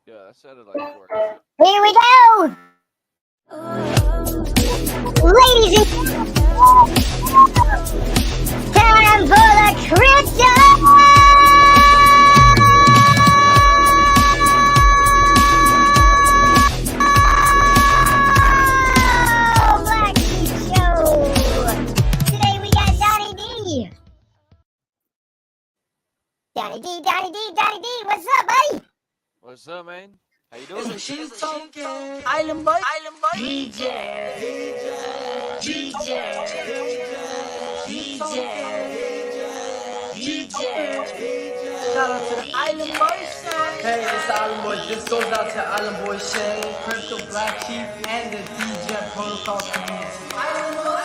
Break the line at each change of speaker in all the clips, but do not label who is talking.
Yeah, that sounded like correct.
Here we go! Ladies and time for the crypto! BlackSheep Show! Today we got Donnie D. Donnie D, what's up, buddy?
What's up, man? How you doing?
She's talking. Island boy. DJ. Shout out to the Island Boy Shane. Hey, it's the Island Boys. This goes out to Island Boy Shane, Crypto BlackSheep, and the DJ Protocol community. Island Boy.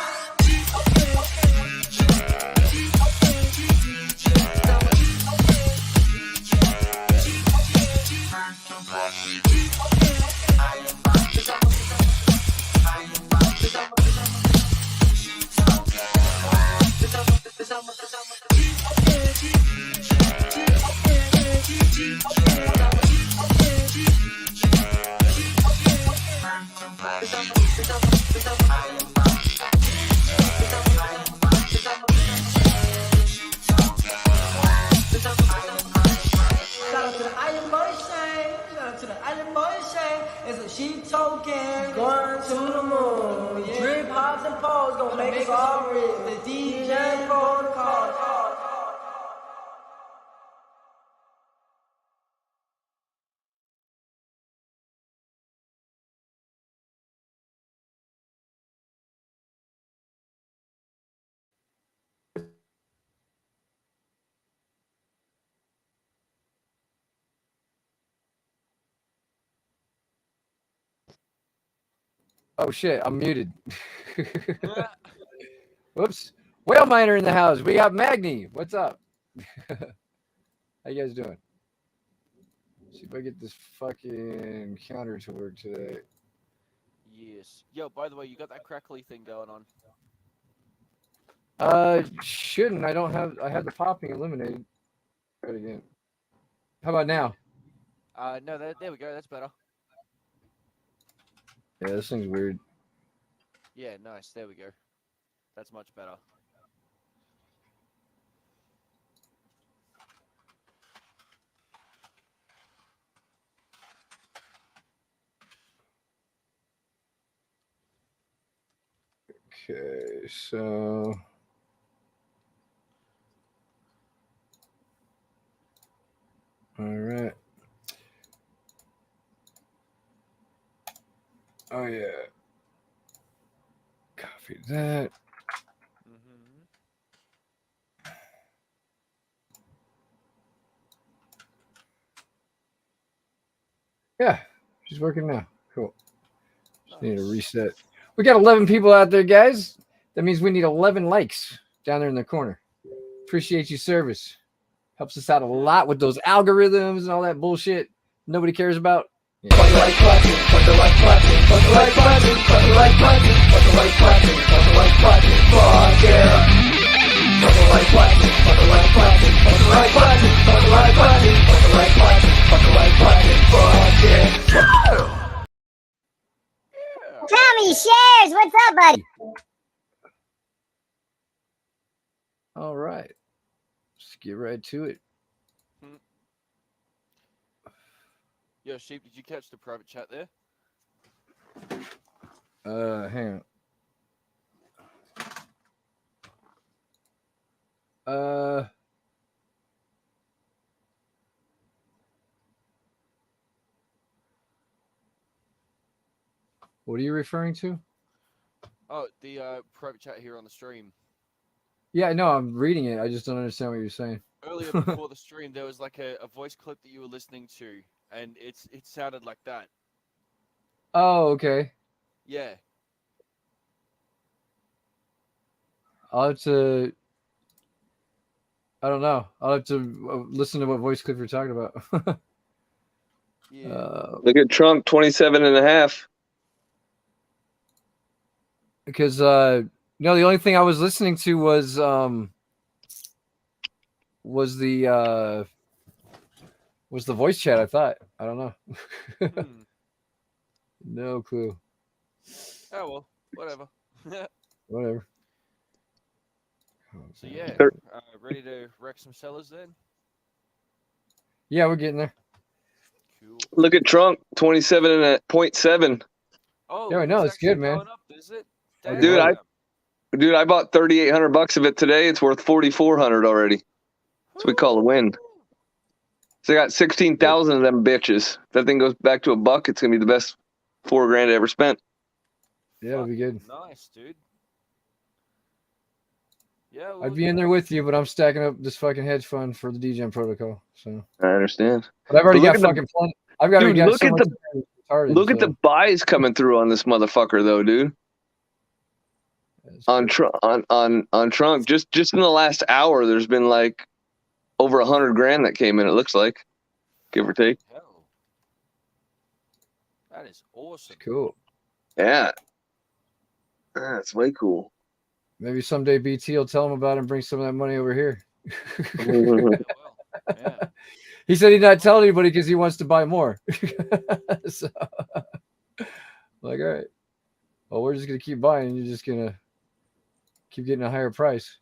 She token, going to the moon. Drip hops and poles gonna make us all rich. The DJ protocol.
Oh shit, I'm muted. Whoops. Whale miner in the house. We got Magni. What's up? How you guys doing? See if I get this fucking counter to work today.
Yes. Yo, by the way, you got that crackly thing going on.
Shouldn't. I have the popping eliminated. Try it again. How about now?
No, there we go. That's better.
Yeah, this thing's weird.
Yeah, nice. There we go. That's much better.
Okay, so all right. Oh yeah. Copy that. Yeah, she's working now. Cool. Just need to reset. We got 11 people out there, guys. That means we need 11 likes down there in the corner. Appreciate your service. Helps us out a lot with those algorithms and all that bullshit nobody cares about. Yeah.
Tommy Shares, what's up, buddy?
All right. Let's get right to it.
Yo, Sheep, did you catch the private chat there?
Hang on. What are you referring to?
Oh, the private chat here on the stream.
Yeah, no, I'm reading it. I just don't understand what you're saying.
Earlier before the stream, there was like a voice clip that you were listening to, and it sounded like that.
Oh, okay.
Yeah.
I'll have to. I don't know. I'll have to listen to what voice clip you're talking about.
Yeah.
Look at Trump, 27.5.
Because the only thing I was listening to was the voice chat, I thought. I don't know.
Hmm.
No clue.
Oh well, whatever.
Whatever.
So yeah,
Sure.
ready to wreck some sellers then?
Yeah, we're getting there.
Cool.
Look at trunk 27.7.
Oh,
Yeah, I know, it's
actually
good, man.
going up, is it?
I
Damn.
Dude,
love
Dude, I bought $3,800 of it today. It's worth $4,400 already. So we call a win. So I got 16,000 of them bitches. If that thing goes back to $1, it's gonna be the best $4,000 I ever spent.
Yeah, it'll be good.
Nice, dude. Yeah, well,
I'd be in there with you, but I'm stacking up this fucking hedge fund for the Degen protocol. So,
I understand.
but I've already
But look
got
at the-
fucking plenty. I've already
Dude,
got
look
so
at
much retarded,
Look at
so
the buys coming through on this motherfucker, though, dude.
that's
On
cool.
on trunk, just in the last hour, there's been like over $100,000 that came in. It looks like, give or take.
hell. That is awesome.
It's cool.
Yeah, that's way cool.
Maybe someday BT will tell him about it and bring some of that money over here.
Yeah, well, yeah.
He said he'd not tell anybody because he wants to buy more. So, like, all right. Well, we're just gonna keep buying. You're just gonna keep getting a higher price.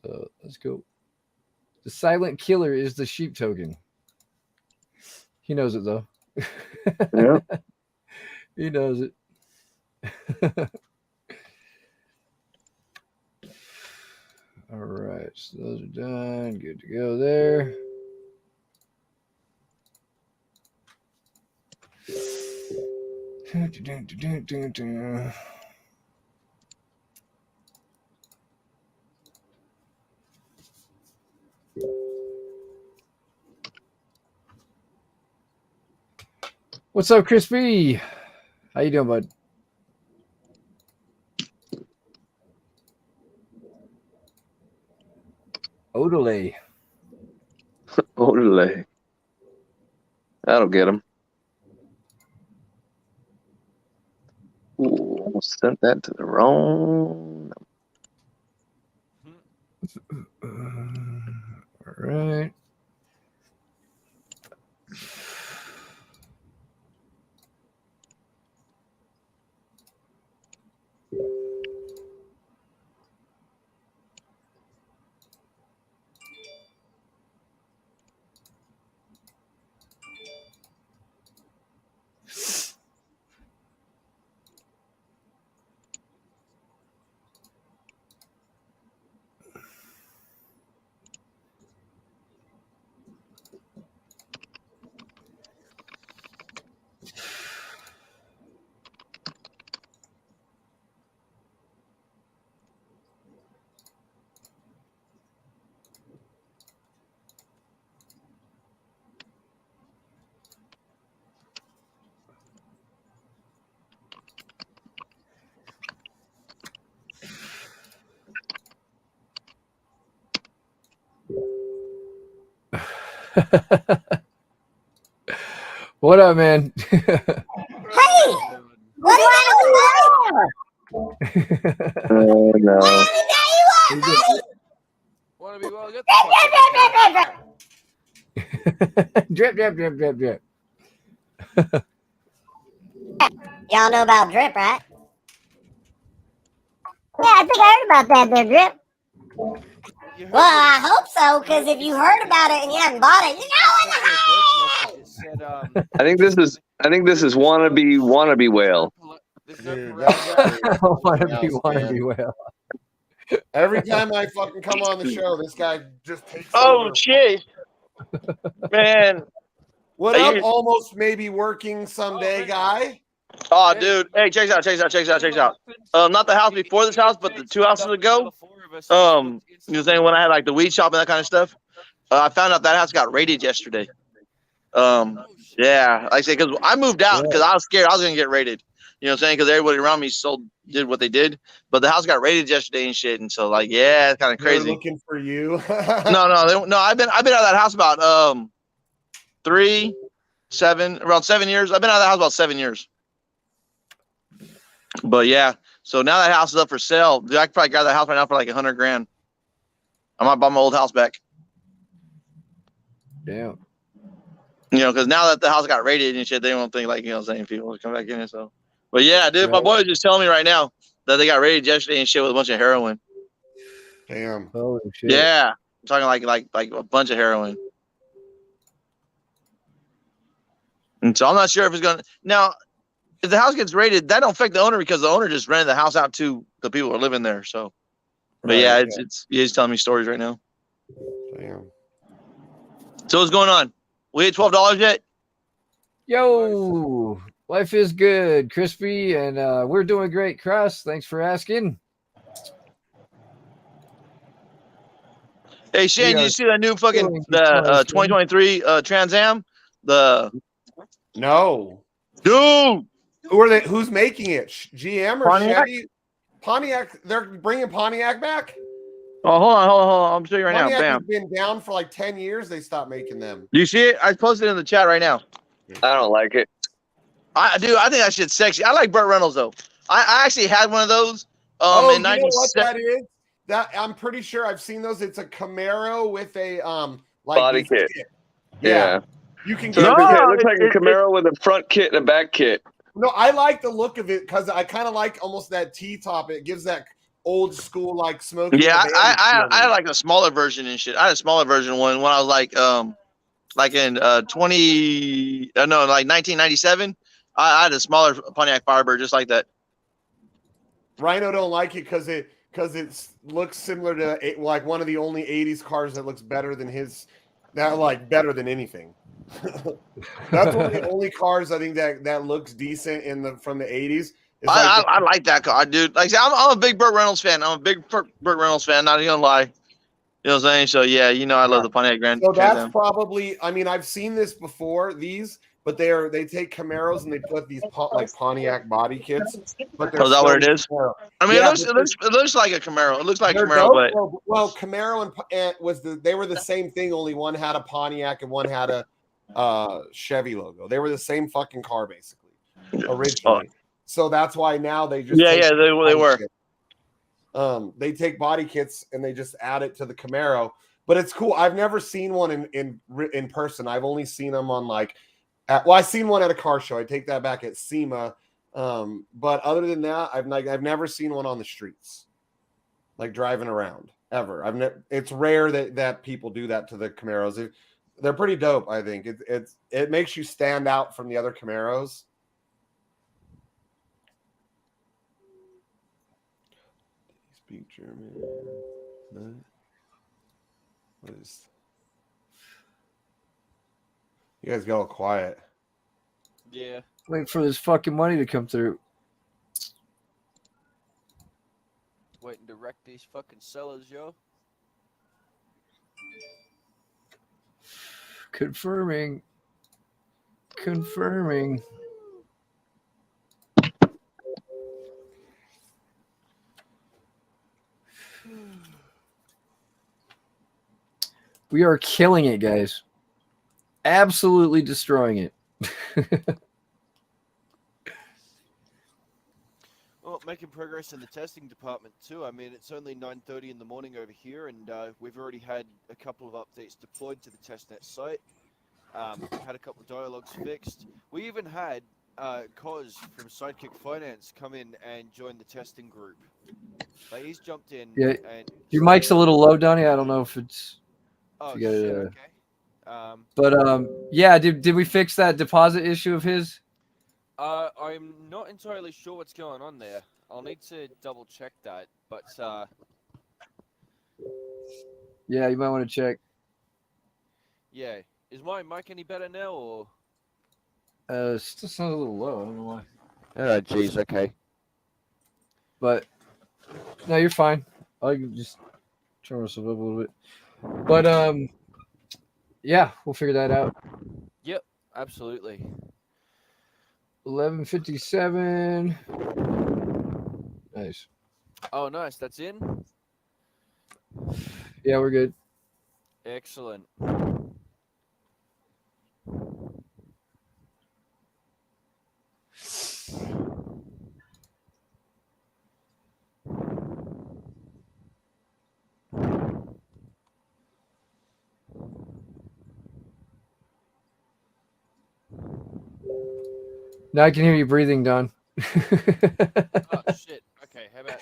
So that's cool. The silent killer is the sheep token. He knows it though.
Yeah.
He knows it. All right, so those are done. Good to go there. What's up, Crispy? How you doing, bud? Odelay.
Orderly. That'll get him. Ooh, almost sent that to the wrong.
All right. What up, man?
Hey, what are you doing?
Oh no.
What you want,
Want to be well? Get the
drip, drip, drip, drip, drip.
Drip, drip, drip, drip, drip.
Y'all know about drip, right? Yeah, I think I heard about that there, drip.
You heard
Well, I
what
hope so, because if you heard about it and you haven't bought it, you know
he
what
said in his voice message. It said,
I think this is wannabe whale.
There's no
Dude,
parental-
wanna be well.
Every time I fucking come on the show, this guy just takes
Oh
over.
shit, man!
What
Are
up,
you-
almost maybe working someday guy?
Oh, dude, hey, check this out. Not the house before this house, but the 2 houses ago. You know, saying when I had like the weed shop and that kind of stuff. I found out that house got raided yesterday. Yeah, like I said, because I moved out because I was scared I was gonna get raided. You know what I'm saying? Because everybody around me did what they did, but the house got raided yesterday and shit, and so like, yeah, it's kind of
They're
crazy.
looking for you.
No. I've been out of that house about around 7 years. I've been out of that house about 7 years. But yeah, so now that house is up for sale. Dude, I could probably grab that house right now for like $100,000. I might buy my old house back.
Damn.
You know, because now that the house got raided and shit, they won't think like, you know what I'm saying, people will come back in and so. But yeah, dude, my boy was just telling me right now that they got raided yesterday and shit with a bunch of heroin.
Damn.
Holy shit.
Yeah. I'm talking like a bunch of heroin. And so I'm not sure if it's gonna now if the house gets raided, that don't affect the owner because the owner just rented the house out to the people who are living there. So but yeah, he's telling me stories right now.
Damn.
So what's going on? We hit $12 yet?
Yo, life is good, Crispy, and we're doing great, Cross. Thanks for asking.
Hey Shane, did you see that new fucking the 2023 Trans Am? The
No.
dude.
Who are they? Who's making it? GM or
Pontiac?
Chevy? Pontiac. They're bringing Pontiac back.
Oh, hold on. I'm showing you right
Pontiac
now.
has
Bam.
been down for like 10 years. They stopped making them.
Do you see it? I posted it in the chat right now.
I don't like it.
I think that shit's sexy. I like Burt Reynolds though. I actually had one of those.
Oh,
In
you know what
97.
that is? That I'm pretty sure I've seen those. It's a Camaro with a like
Body
these
kit.
Yeah. You can
So
get
it looks like a Camaro with a front kit and a back kit.
No, I like the look of it because I kind of like almost that T-top. It gives that old school like smoking.
Yeah, I had like a smaller version and shit. I had a smaller version one when I was like in 1997. I had a smaller Pontiac Firebird just like that.
Rhino don't like it because it looks similar to like one of the only 80s cars that looks better than his. That like better than anything. That's one of the only cars I think that looks decent from the 80s.
I like that car, dude. Like I said, I'm a big Burt Reynolds fan. I'm a big Burt Reynolds fan. Not gonna lie. You know what I'm saying? So yeah, I love the Pontiac Grand.
So that's probably. I mean, I've seen this before. But they take Camaros and they put these like Pontiac body kits. But
is that what it is?
Camaro.
I mean,
Yeah,
it looks like a Camaro. It looks like
they're
Camaro, but
well, Camaro they were the same thing. Only one had a Pontiac and one had a Chevy logo. They were the same fucking car basically originally. So that's why now they just
they were.
They take body kits and they just add it to the Camaro. But it's cool. I've never seen one in person. I've only seen them on like. I seen one at a car show. I take that back at SEMA. But other than that, I've never seen one on the streets, like driving around ever. It's rare that people do that to the Camaros. They're pretty dope. I think it makes you stand out from the other Camaros. Speak German. What is? You guys got all quiet.
Yeah.
Wait for this fucking money to come through.
Waiting to wreck these fucking sellers, yo.
Confirming. We are killing it, guys. Absolutely destroying it.
Well, making progress in the testing department too. I mean, it's only 9:30 in the morning over here, and we've already had a couple of updates deployed to the testnet site. Had a couple of dialogues fixed. We even had Koz from Sidekick Finance come in and join the testing group. Like, he's jumped in.
Yeah,
and
your mic's a little low, Donnie. I don't know if it's.
Oh
if you
shit!
gotta,
Okay.
But yeah, did we fix that deposit issue of his?
I'm not entirely sure what's going on there. I'll need to double check that, but
Yeah, you might want to check.
yeah. Is my mic any better now, or?
Still sounds a little low. I don't know why.
Oh, jeez. Okay.
But no, you're fine. I can just turn myself up a little bit. But yeah, we'll figure that out.
Yep. Absolutely.
11:57. Nice.
Oh, nice. That's in.
Yeah, we're good.
Excellent.
Now I can hear you breathing, Don.
Oh shit. Okay, how about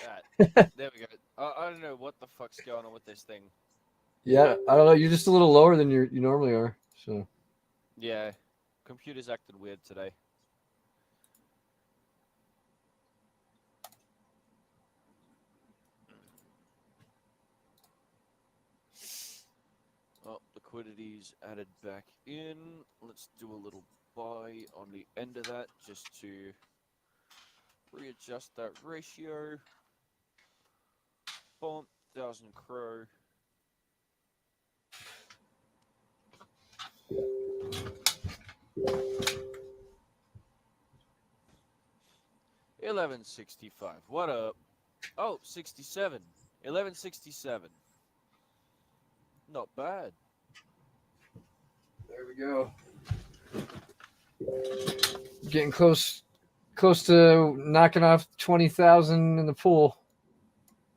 that? There we go. I don't know what the fuck's going on with this thing.
Yeah, I don't know. You're just a little lower than you normally are. So
Yeah, computer's acted weird today. Oh, liquidity's added back in. Let's do a little buy on the end of that just to readjust that ratio. Boom, 1,000 crow. $11.65. What up? Oh, 67. 11.67. Not bad.
there we go. Getting close to knocking off 20,000 in the pool.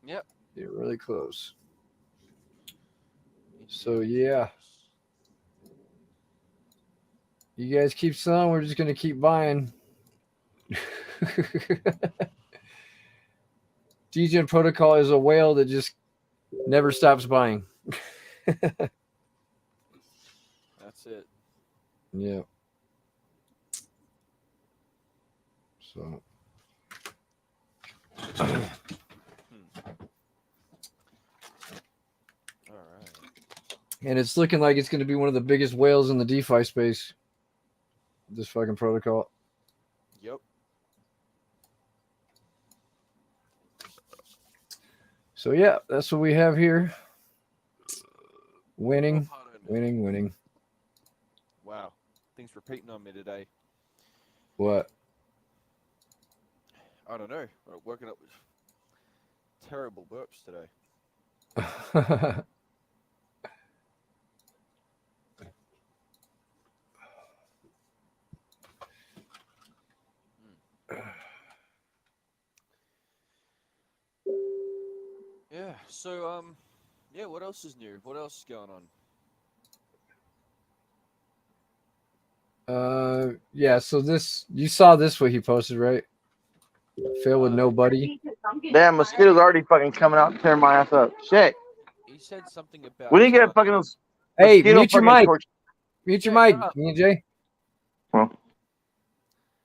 Yep.
You're really close. So yeah, you guys keep selling. We're just gonna keep buying. Degen Protocol is a whale that just never stops buying.
That's it.
Yeah. So.
All right.
And it's looking like it's going to be one of the biggest whales in the DeFi space. This fucking protocol.
Yep.
So yeah, that's what we have here. Winning,
Oh, pardon.
winning.
Wow. Things repeating on me today.
What?
I don't know. I'm working up with terrible burps today. Yeah. So yeah. What else is new? What else is going on?
Yeah. So this, you saw this what he posted, right? Fail with nobody.
Damn, mosquitoes already fucking coming out and tearing my ass up. Shit.
He said something about.
We didn't get fucking those.
Hey,
mosquito
mute your
fucking
mic.
torch-
Mute your
Yeah,
mic,
shut up.
me and Jay.
Huh?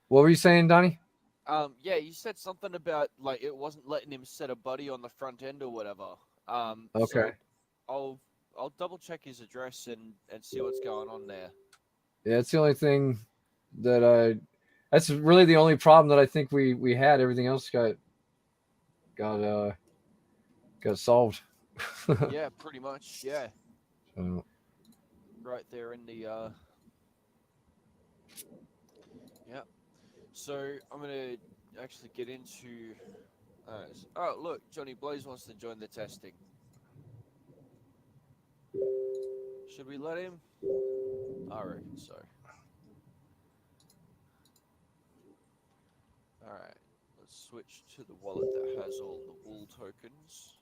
What were you saying, Donnie?
Yeah, you said something about like it wasn't letting him set a buddy on the front end or whatever.
Okay.
So I'll double check his address and see what's going on there.
Yeah, it's the only thing that that's really the only problem that I think we had. Everything else got solved.
Yeah, pretty much. Yeah,
So,
right there in the yeah. So I'm gonna actually get into. Oh look, Johnny Blaze wants to join the testing. Should we let him? I reckon so. All right, let's switch to the wallet that has all the wool tokens.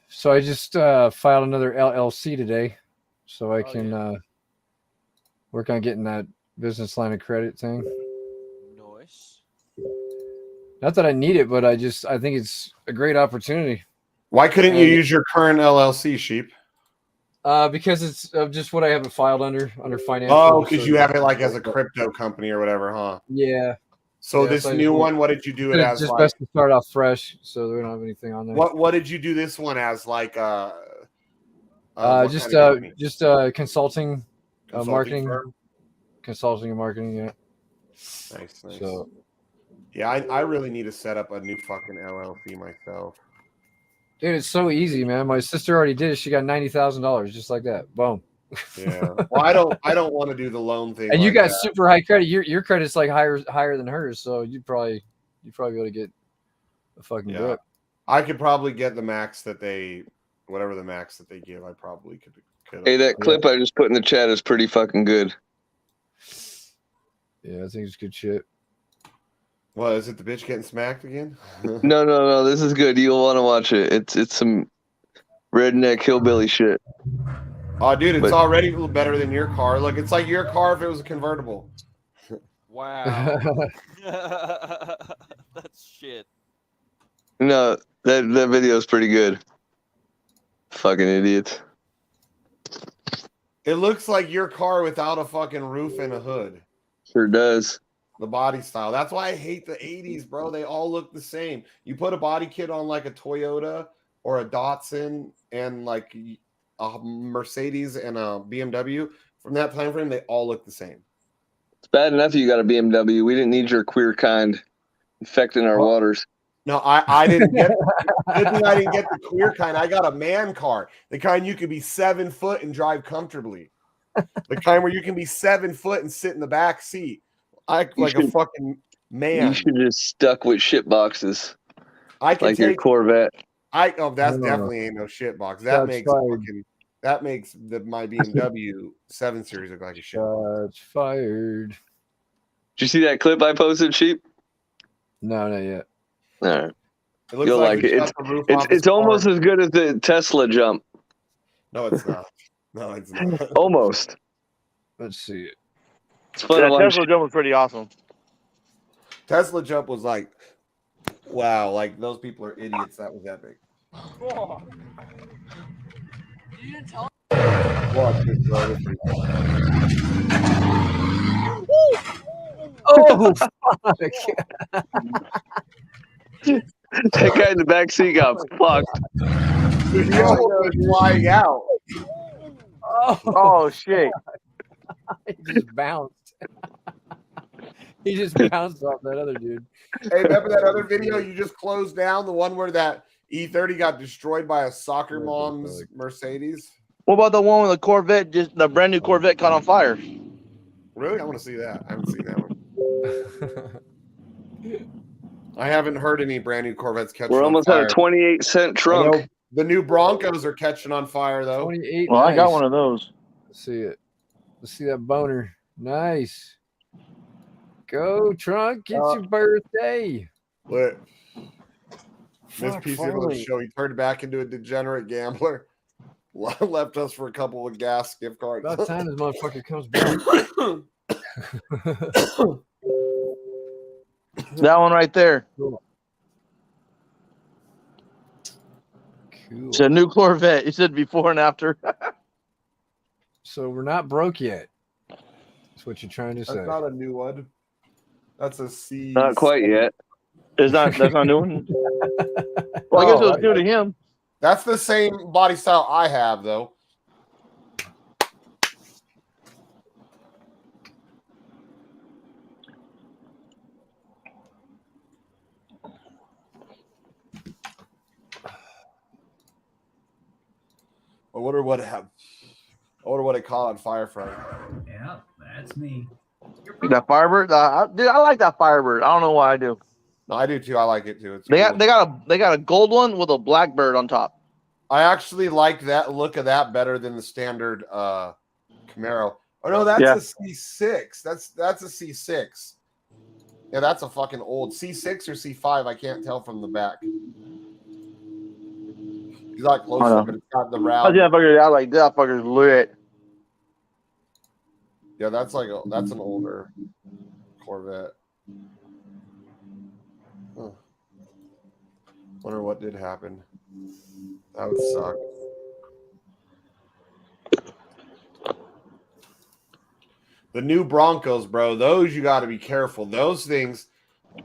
so I just filed another LLC today, so I can work on getting that business line of credit thing.
Nice.
Not that I need it, but I think it's a great opportunity.
Why couldn't you
And-
use your current LLC, Sheep?
Because it's just what I haven't filed under financial.
Oh, because you have it like as a crypto company or whatever, huh?
Yeah.
So
Yeah,
this
so I
new
just-
one, what did you do it
It's
as?
just
Like,
best to start off fresh, so we don't have anything on there.
what did you do this one as? Like, what
Just
kind of company?
consulting,
Consulting
marketing,
firm?
consulting and marketing. Yeah.
Nice.
So
Yeah, I really need to set up a new fucking LLC myself.
dude, it's so easy, man. My sister already did it. She got $90,000 just like that. Boom.
Yeah. Well, I don't want to do the loan thing.
And you
like
got
that.
super high credit. Your credit's like higher than hers, so you'd probably be able to get a fucking
Yeah.
brook.
I could probably get the max that they, whatever the max that they give, I probably could.
Hey, that clip I just put in the chat is pretty fucking good.
Yeah, I think it's good shit.
What is it? The bitch getting smacked again?
No. This is good. You'll want to watch it. It's some redneck hillbilly shit.
Oh, dude, it's
But-
already a little better than your car. Look, it's like your car if it was a convertible.
Wow. That's shit.
No, that video is pretty good. Fucking idiots.
It looks like your car without a fucking roof and a hood.
Sure does.
The body style. That's why I hate the 80s, bro. They all look the same. You put a body kit on like a Toyota or a Datsun and like a Mercedes and a BMW from that time frame, they all look the same.
It's bad enough you got a BMW. We didn't need your queer kind infecting our waters.
No, I didn't get I didn't get the queer kind. I got a man car. The kind you could be 7 foot and drive comfortably. The kind where you can be 7 foot and sit in the back seat. A fucking man.
You should have stuck with shit boxes.
I can
like your
take
Corvette.
that's definitely ain't no shit box. That makes my BMW 7 Series look like a shit box.
Shots fired.
Did you see that clip I posted, Sheep?
No, not yet.
All right.
It looks
You'll like
he
it.
shut the roof off his
It's almost
car.
as good as the Tesla jump.
No, it's not. No, it's not.
Almost.
Let's see it.
It's fun to watch.
Tesla jump was pretty awesome.
Tesla jump was like, wow, like those people are idiots. That was epic.
You didn't tell
Watch this, bro. This is pretty cool.
Oh, fuck.
That guy in the back seat got fucked.
Dude, he almost was flying out.
Oh shit!
He just bounced. He just bounced off that other dude.
Hey, remember that other video you just closed down? The one where that E30 got destroyed by a soccer mom's Mercedes?
What about the one with the Corvette? Just the brand new Corvette caught on fire.
Really? I want to see that. I haven't seen that one. I haven't heard any brand new Corvettes catching
We're
on
almost
fire.
at a 28-cent
I
trunk.
know the new Broncos are catching on fire, though.
28.
Well, I got
nice.
one of those.
Let's see it. Let's see that boner. Nice. Go, Trunk. It's your birthday.
Look. This
Fuck,
piece of the
finally.
show, he turned back into a degenerate gambler. Left us for a couple of gas gift cards.
About time this motherfucker comes back.
That one right there.
Cool.
It's a new Corvette. You said before and after.
So we're not broke yet. That's what you're trying to say.
That's not a new one. That's a C.
Not quite yet.
That's not new. Well, I guess it was new to him.
That's the same body style I have, though. I wonder what it caught on fire from.
Yeah, that's me.
That Firebird, dude, I like that Firebird. I don't know why I do.
No, I do too. I like it too. It's
They
cool.
got a gold one with a black bird on top.
I actually like that look of that better than the standard Camaro. Oh no, that's a C6. That's a C6. Yeah, that's a fucking old C6 or C5. I can't tell from the back. He's not closer, but it's got the round.
I like that fucker's lit.
Yeah, that's an older Corvette. Huh. Wonder what did happen. That would suck. The new Broncos, bro. Those you got to be careful. Those things,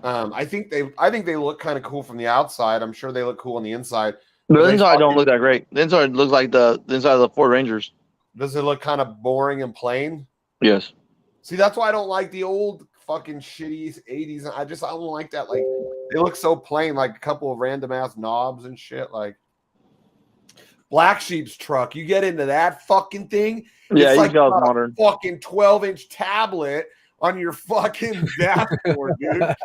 I think they look kind of cool from the outside. I'm sure they look cool on the inside.
The inside don't look that great. The inside looks like the inside of the Ford Rangers.
Does it look kind of boring and plain?
Yes.
See, that's why I don't like the old fucking shitty 80s. I don't like that. Like, they look so plain, like a couple of random ass knobs and shit. Like, Black Sheep's truck. You get into that fucking thing.
Yeah,
it's
you
like
got
got a
modern.
fucking 12-inch tablet on your fucking dashboard, dude.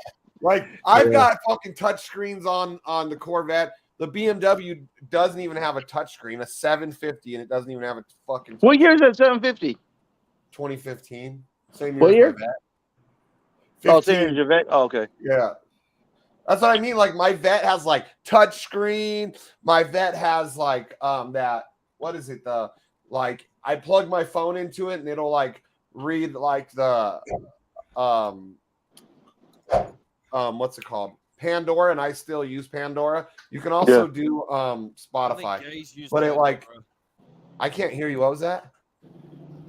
Like I've got fucking touch screens on the Corvette. The BMW doesn't even have a touchscreen, a 750, and it doesn't even have a fucking.
What year is that 750?
2015. Same year
What
as
year?
my Vet.
Oh, same year as your Vet? Oh, okay.
Yeah. That's what I mean. Like my Vet has like touch screen. My Vet has like that. What is it? Like I plug my phone into it and it'll like read like the what's it called? Pandora, and I still use Pandora. You can also do Spotify. But it like I can't hear you. What was that?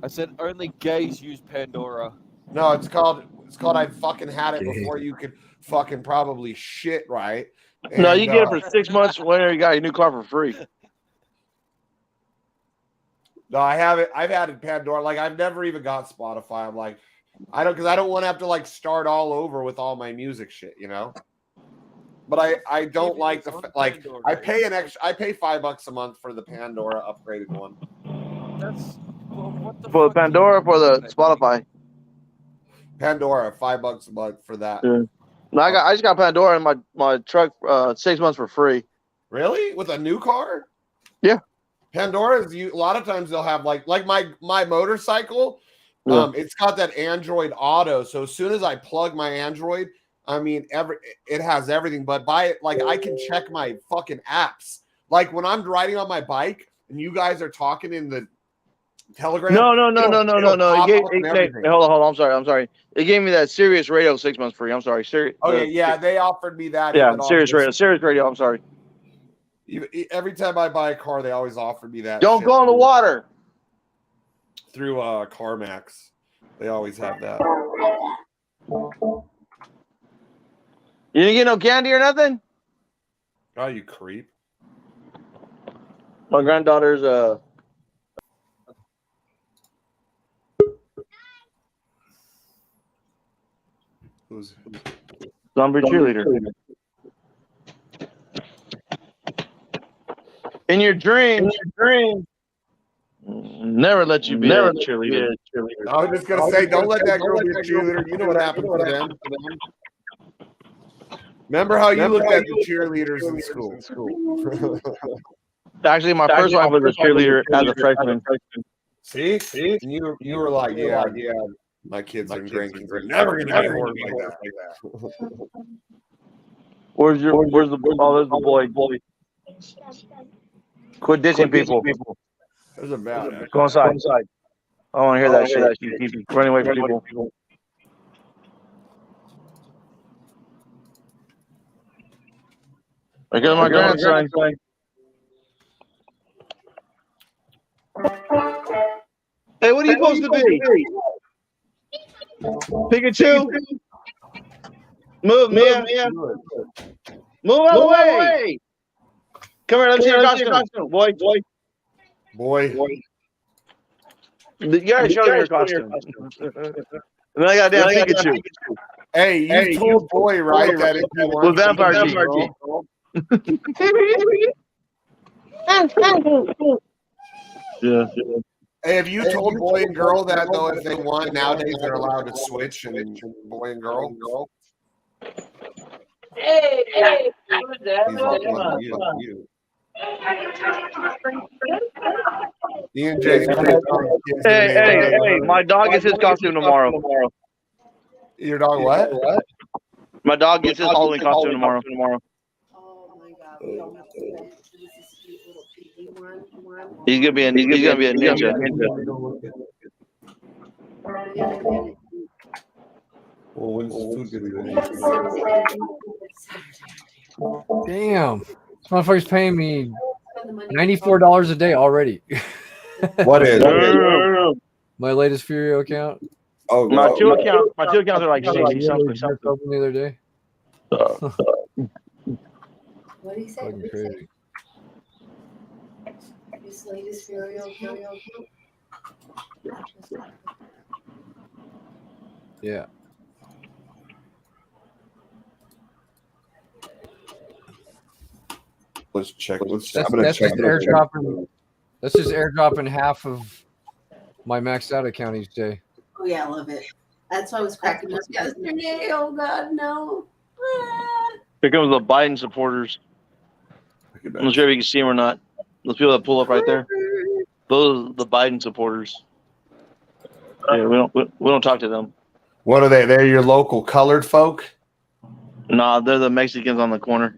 I said only gays use Pandora.
No, it's called I fucking had it before you could fucking probably shit right. And,
No, you get it for 6 months whenever you got your new car for free.
No, I have it. I've had it Pandora. Like I've never even got Spotify. I'm like, I don't want to have to like start all over with all my music shit, you know. But I don't like like I pay $5 a month for the Pandora upgraded one.
That's what the
For the Pandora, for the Spotify.
Pandora, $5 a month for that.
Yeah. No, I just got Pandora in my truck 6 months for free.
Really? With a new car?
Yeah.
Pandora is a lot of times they'll have like my motorcycle.
Yeah.
It's got that Android Auto. So as soon as I plug my Android, I mean it has everything. But by it, like I can check my fucking apps. Like when I'm riding on my bike and you guys are talking in the Telegram.
No.
Hey,
hold on. I'm sorry. It gave me that Sirius Radio 6 months free. I'm sorry.
Okay, yeah, they offered me that.
Yeah, Sirius Radio. I'm sorry.
Every time I buy a car, they always offer me that.
Don't go in the water.
Through CarMax, they always have that.
You didn't get no candy or nothing?
Oh, you creep!
My granddaughter's
Who's
zombie cheerleader. In your dreams, never let you be a cheerleader.
I was just gonna say, don't let that girl be a cheerleader. You know what happened to them. Remember how you looked at the cheerleaders in school?
Actually, my first wife was a cheerleader as a freshman.
See, and you were like, yeah. My kids are drinking. They're never gonna get work like that.
Where's the there's the boy. Quit dissing people.
There's a bad.
Go inside. I want to hear that shit. You keep running away from people. I got my grandson. Hey, what are you supposed to be? Pikachu? Move, Mia. Move out of the way. Come here, let me see your costume. Boy. You gotta show your costume. And then I got damn Pikachu.
Hey, you told boy, right, that if you want
With vampire teeth. Yeah.
Hey, have you told boy and girl that though if they want nowadays they're allowed to switch and boy and girl?
Hey,
He's all on you. Ian J's
Hey, my dog gets his costume tomorrow.
Your dog what?
My dog gets his Halloween costume tomorrow.
Oh my God! We don't have to do this cute little piggy one.
He's gonna be a ninja.
Well, when's the food gonna be?
Damn. This motherfucker's paying me $94 a day already.
What is?
My latest Furio account.
Oh,
my two accounts are like 60 something.
The other day.
What do you say?
Fucking crazy.
This latest cereal.
Yeah.
Let's check. I'm
That's,
gonna
that's
check.
just airdropping. That's just airdropping half of my maxed out account each day.
Oh yeah, I love it. That's why I was cracking up yesterday. Oh God, no. Ah.
Here comes the Biden supporters. I'm not sure if you can see them or not. Those people that pull up right there. Those are the Biden supporters. Yeah, we don't talk to them.
What are they? They're your local colored folk?
Nah, they're the Mexicans on the corner.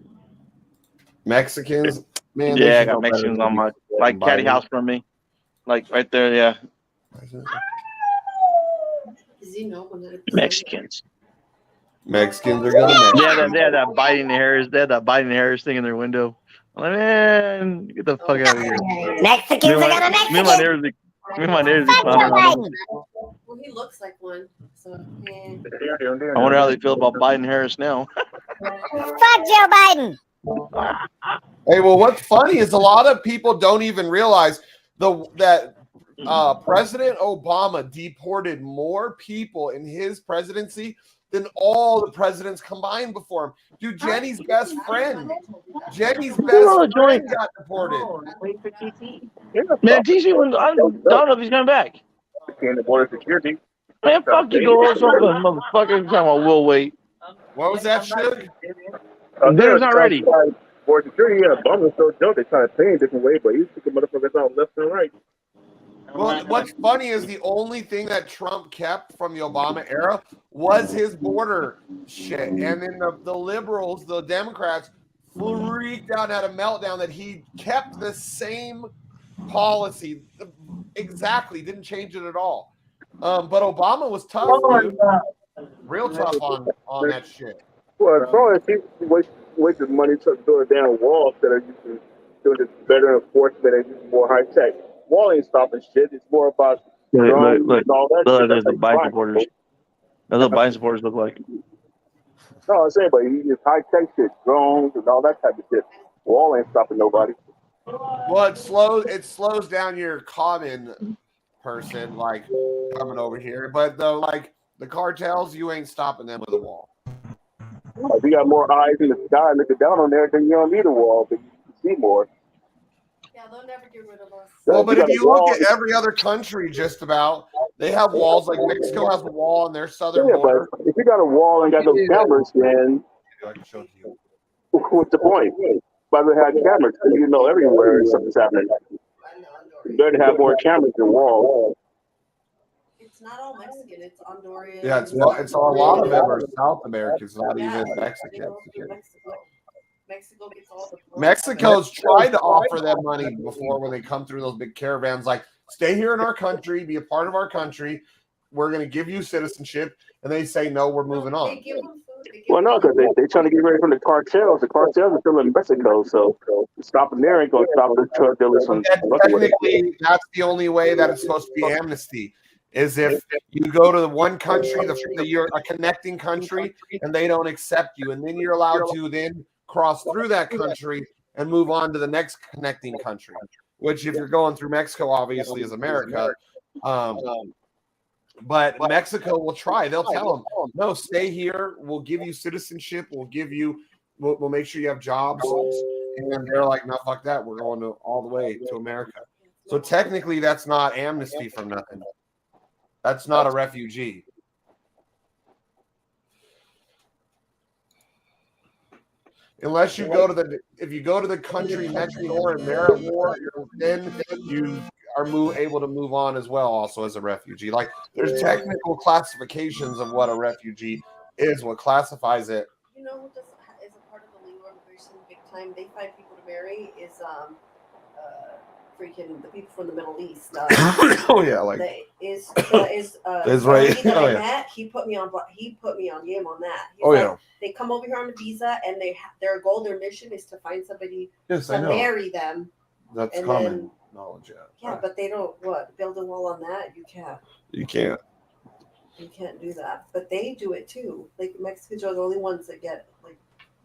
Mexicans? Man,
Yeah, I
should
got
know better
Mexicans
than
on
to
my
be
like caddy
Biden.
house from me. Like right there, yeah.
Does he know 100%?
Mexicans.
Mexicans are gonna Mexican.
They had that Biden Harris. They had that Biden Harris thing in their window. I'm like, man, get the fuck out of here.
Mexicans are gonna
Me and my neighbors be clowning on him.
Well, he looks like one. So,
I wonder how they feel about Biden Harris now.
Fuck Joe Biden.
Hey, well, what's funny is a lot of people don't even realize that President Obama deported more people in his presidency than all the presidents combined before him. Dude, Jenny's best friend got deported.
Man, TC, I don't know if he's coming back. Border security. Man, fuck you, go something, motherfucker. Talking about we'll wait.
What was that, Shug?
Dinner's not ready.
Border security, yeah, Obama's so dope. They try to pay a different way, but he's picking motherfuckers out left and right.
Well, what's funny is the only thing that Trump kept from the Obama era was his border shit. And then the liberals, the Democrats, freaked out and had a meltdown that he kept the same policy. Exactly. Didn't change it at all. But Obama was tough, dude. Real tough on that shit.
Well, as far as he wasted money to build a damn wall instead of doing this better enforcement and using more high tech. Wall ain't stopping shit. It's more about drones and all that shit.
There's the Biden supporters. That's what Biden supporters look like.
No, I'm saying, but he uses high tech shit, drones and all that type of shit. Wall ain't stopping nobody.
Well, it slows down your common person like coming over here, but the cartels, you ain't stopping them with a wall.
If you got more eyes in the sky looking down on there, then you don't need a wall, but you can see more.
yeah, they'll never get rid of us.
Well, but if you look at every other country, just about, they have walls. Like Mexico has a wall on their southern border.
But if you got a wall and got no cameras, then
I can show it to you.
what's the point? Why would have cameras? You know everywhere something's happening. You better have more cameras than walls.
It's not all Mexican. It's Honduran.
Yeah, it's a lot of them are South Americans, not even Mexicans.
Mexico gets all the
Mexico's tried to offer them money before when they come through those big caravans, like, stay here in our country, be a part of our country. We're going to give you citizenship. And they say, no, we're moving on.
Well, no, because they're trying to get ready from the cartels. The cartels are still in Mexico, so stopping there ain't going to stop the drug dealers from.
Technically, that's the only way that it's supposed to be amnesty. Is if you go to the one country, you're a connecting country, and they don't accept you, and then you're allowed to then cross through that country and move on to the next connecting country. Which, if you're going through Mexico, obviously is America. But Mexico will try. They'll tell them, no, stay here. We'll give you citizenship. We'll make sure you have jobs. And they're like, no, fuck that. We're going all the way to America. So technically, that's not amnesty for nothing. That's not a refugee. Unless you go to if you go to the country next door and they're at war, then you are able to move on as well, also as a refugee. Like, there's technical classifications of what a refugee is, what classifies it.
You know what is a part of the legal immigration big time? They find people to marry is freaking the people from the Middle East.
Oh yeah, like
Israeli that I met, he put me on him on that. He's they come over here on a visa and their goal, their mission is to find somebody to marry them.
That's
and
common knowledge.
Yeah, but they don't build a wall on that. You can't.
You can't
do that. But they do it too. Like Mexicans are the only ones that get like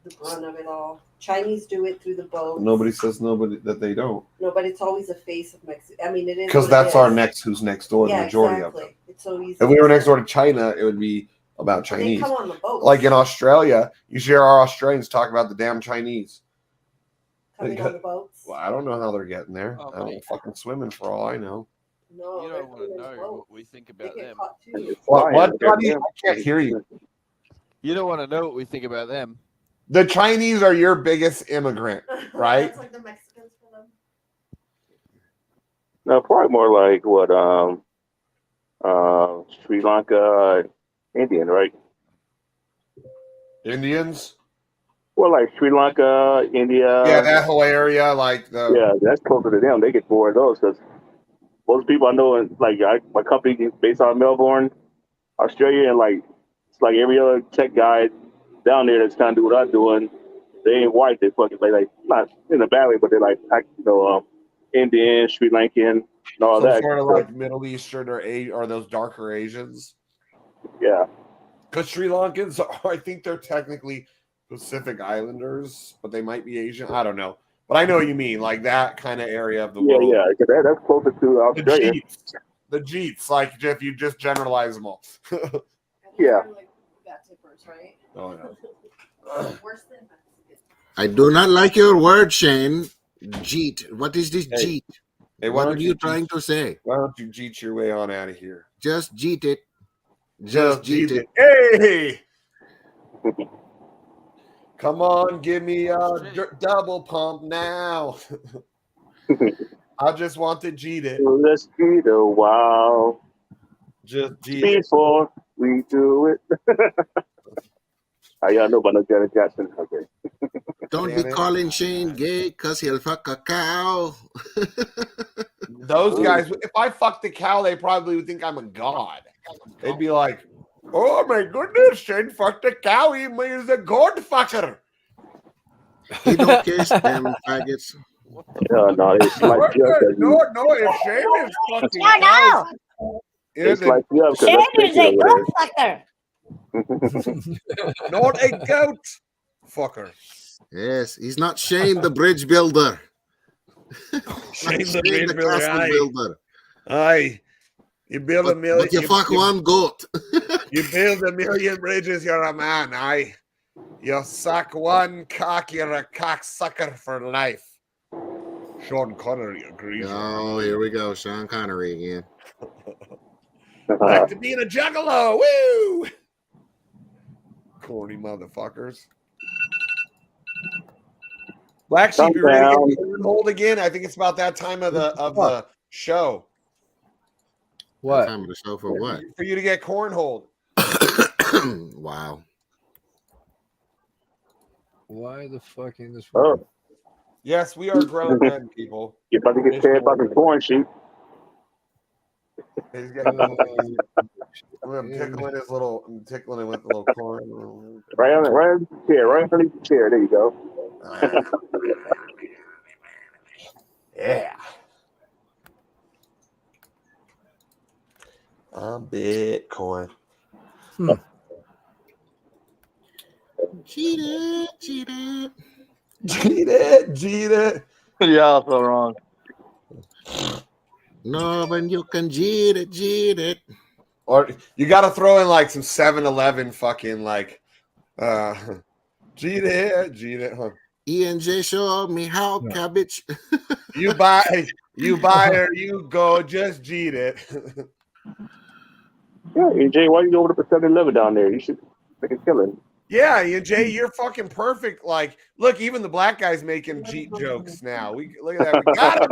the brunt of it all. Chinese do it through the boat.
Nobody says that they don't.
No, but it's always the face of Mexico. I mean, it is
because that's our who's next door. The majority of them.
It's so easy.
If we were next door to China, it would be about Chinese.
They come on the boat.
Like in Australia, you hear our Australians talk about the damn Chinese.
coming on the boats.
Well, I don't know how they're getting there.
Oh,
I don't
mate.
fucking swimming for all I know.
No,
You
they're
don't want
coming
to
in
know
boats.
what we think
They
about
get
them.
caught too.
What, buddy? I can't hear you.
You don't want to know what we think about them.
The Chinese are your biggest immigrant, right?
That's like the Mexicans for them.
No, probably more like what Sri Lanka, Indian, right?
Indians?
Well, like Sri Lanka, India.
Yeah, that whole area, like the.
Yeah, that's closer to them. They get more of those because most people I know, like my company is based out of Melbourne, Australia, and like it's like every other tech guy down there that's kind of do what I'm doing. They ain't white. They fucking like not in a bad way, but they're like Indian, Sri Lankan, and all
Some
that.
sort of like Middle Eastern or those darker Asians.
Yeah.
Because Sri Lankans, I think they're technically Pacific Islanders, but they might be Asian. I don't know. But I know what you mean, like that kind of area of the world.
Yeah, yeah. That's closer to Australia.
The Jeets, like if you just generalize them all.
Yeah.
Like bad tippers, right?
Oh, yeah.
Worse than Mexicans.
I do not like your word, Shane. Jeet. What is this
Hey.
jeet?
Hey,
What are you trying to say?
Why don't you jeet your way on out of here?
Just jeet it. Just jeet it.
Hey! Come on, give me a double pump now. I just want to jeet it.
Let's jeet a while.
Just jeet it.
Before we do it. How y'all know about no Janet Jackson? Okay.
Don't be calling Shane gay because he'll fuck a cow.
Those guys, if I fucked a cow, they probably would think I'm a god. They'd be like, oh my goodness, Shane fucked a cow. He is a god fucker.
He don't kiss them faggots.
No, it's like
no, if Shane is fucking
No,
cows,
it's like
Shane is a goat fucker.
not a goat fucker.
Yes, he's not Shane the bridge builder.
Shane
Shane
the bridge builder,
castle
aye.
builder.
Aye. You build a million.
But you fuck one goat.
You build a million bridges, you're a man, aye. You suck one cock, you're a cocksucker for life. Sean Connery agrees.
Oh, here we go. Sean Connery again.
Back to being a juggalo. Woo! Corny motherfuckers. Black Sheep, you ready to get cornholed again? I think it's about that time of the show.
What?
Time of the show for what?
For you to get cornholed.
Wow.
Why the fuck in this?
Oh.
Yes, we are grown men, people.
You're about to get fed by the corn sheep.
He's getting I'm tickling his little. I'm tickling him with a little corn.
Right on the chair, right underneath the chair. There you go.
Yeah. I'm Bitcoin.
Cheat it, cheat it.
Cheat it, cheat it.
Yeah, so wrong.
No, but you can cheat it, cheat it.
Or you got to throw in like some 7-Eleven fucking like, cheat it, huh?
E&J showed me how cabbage.
You buy or you go, just cheat it.
Yeah, AJ, why you go over to 7-Eleven down there? You should make a killing.
Yeah, Jay, you're fucking perfect. Like, look, even the black guy's making cheat jokes now. We look at that. We got him.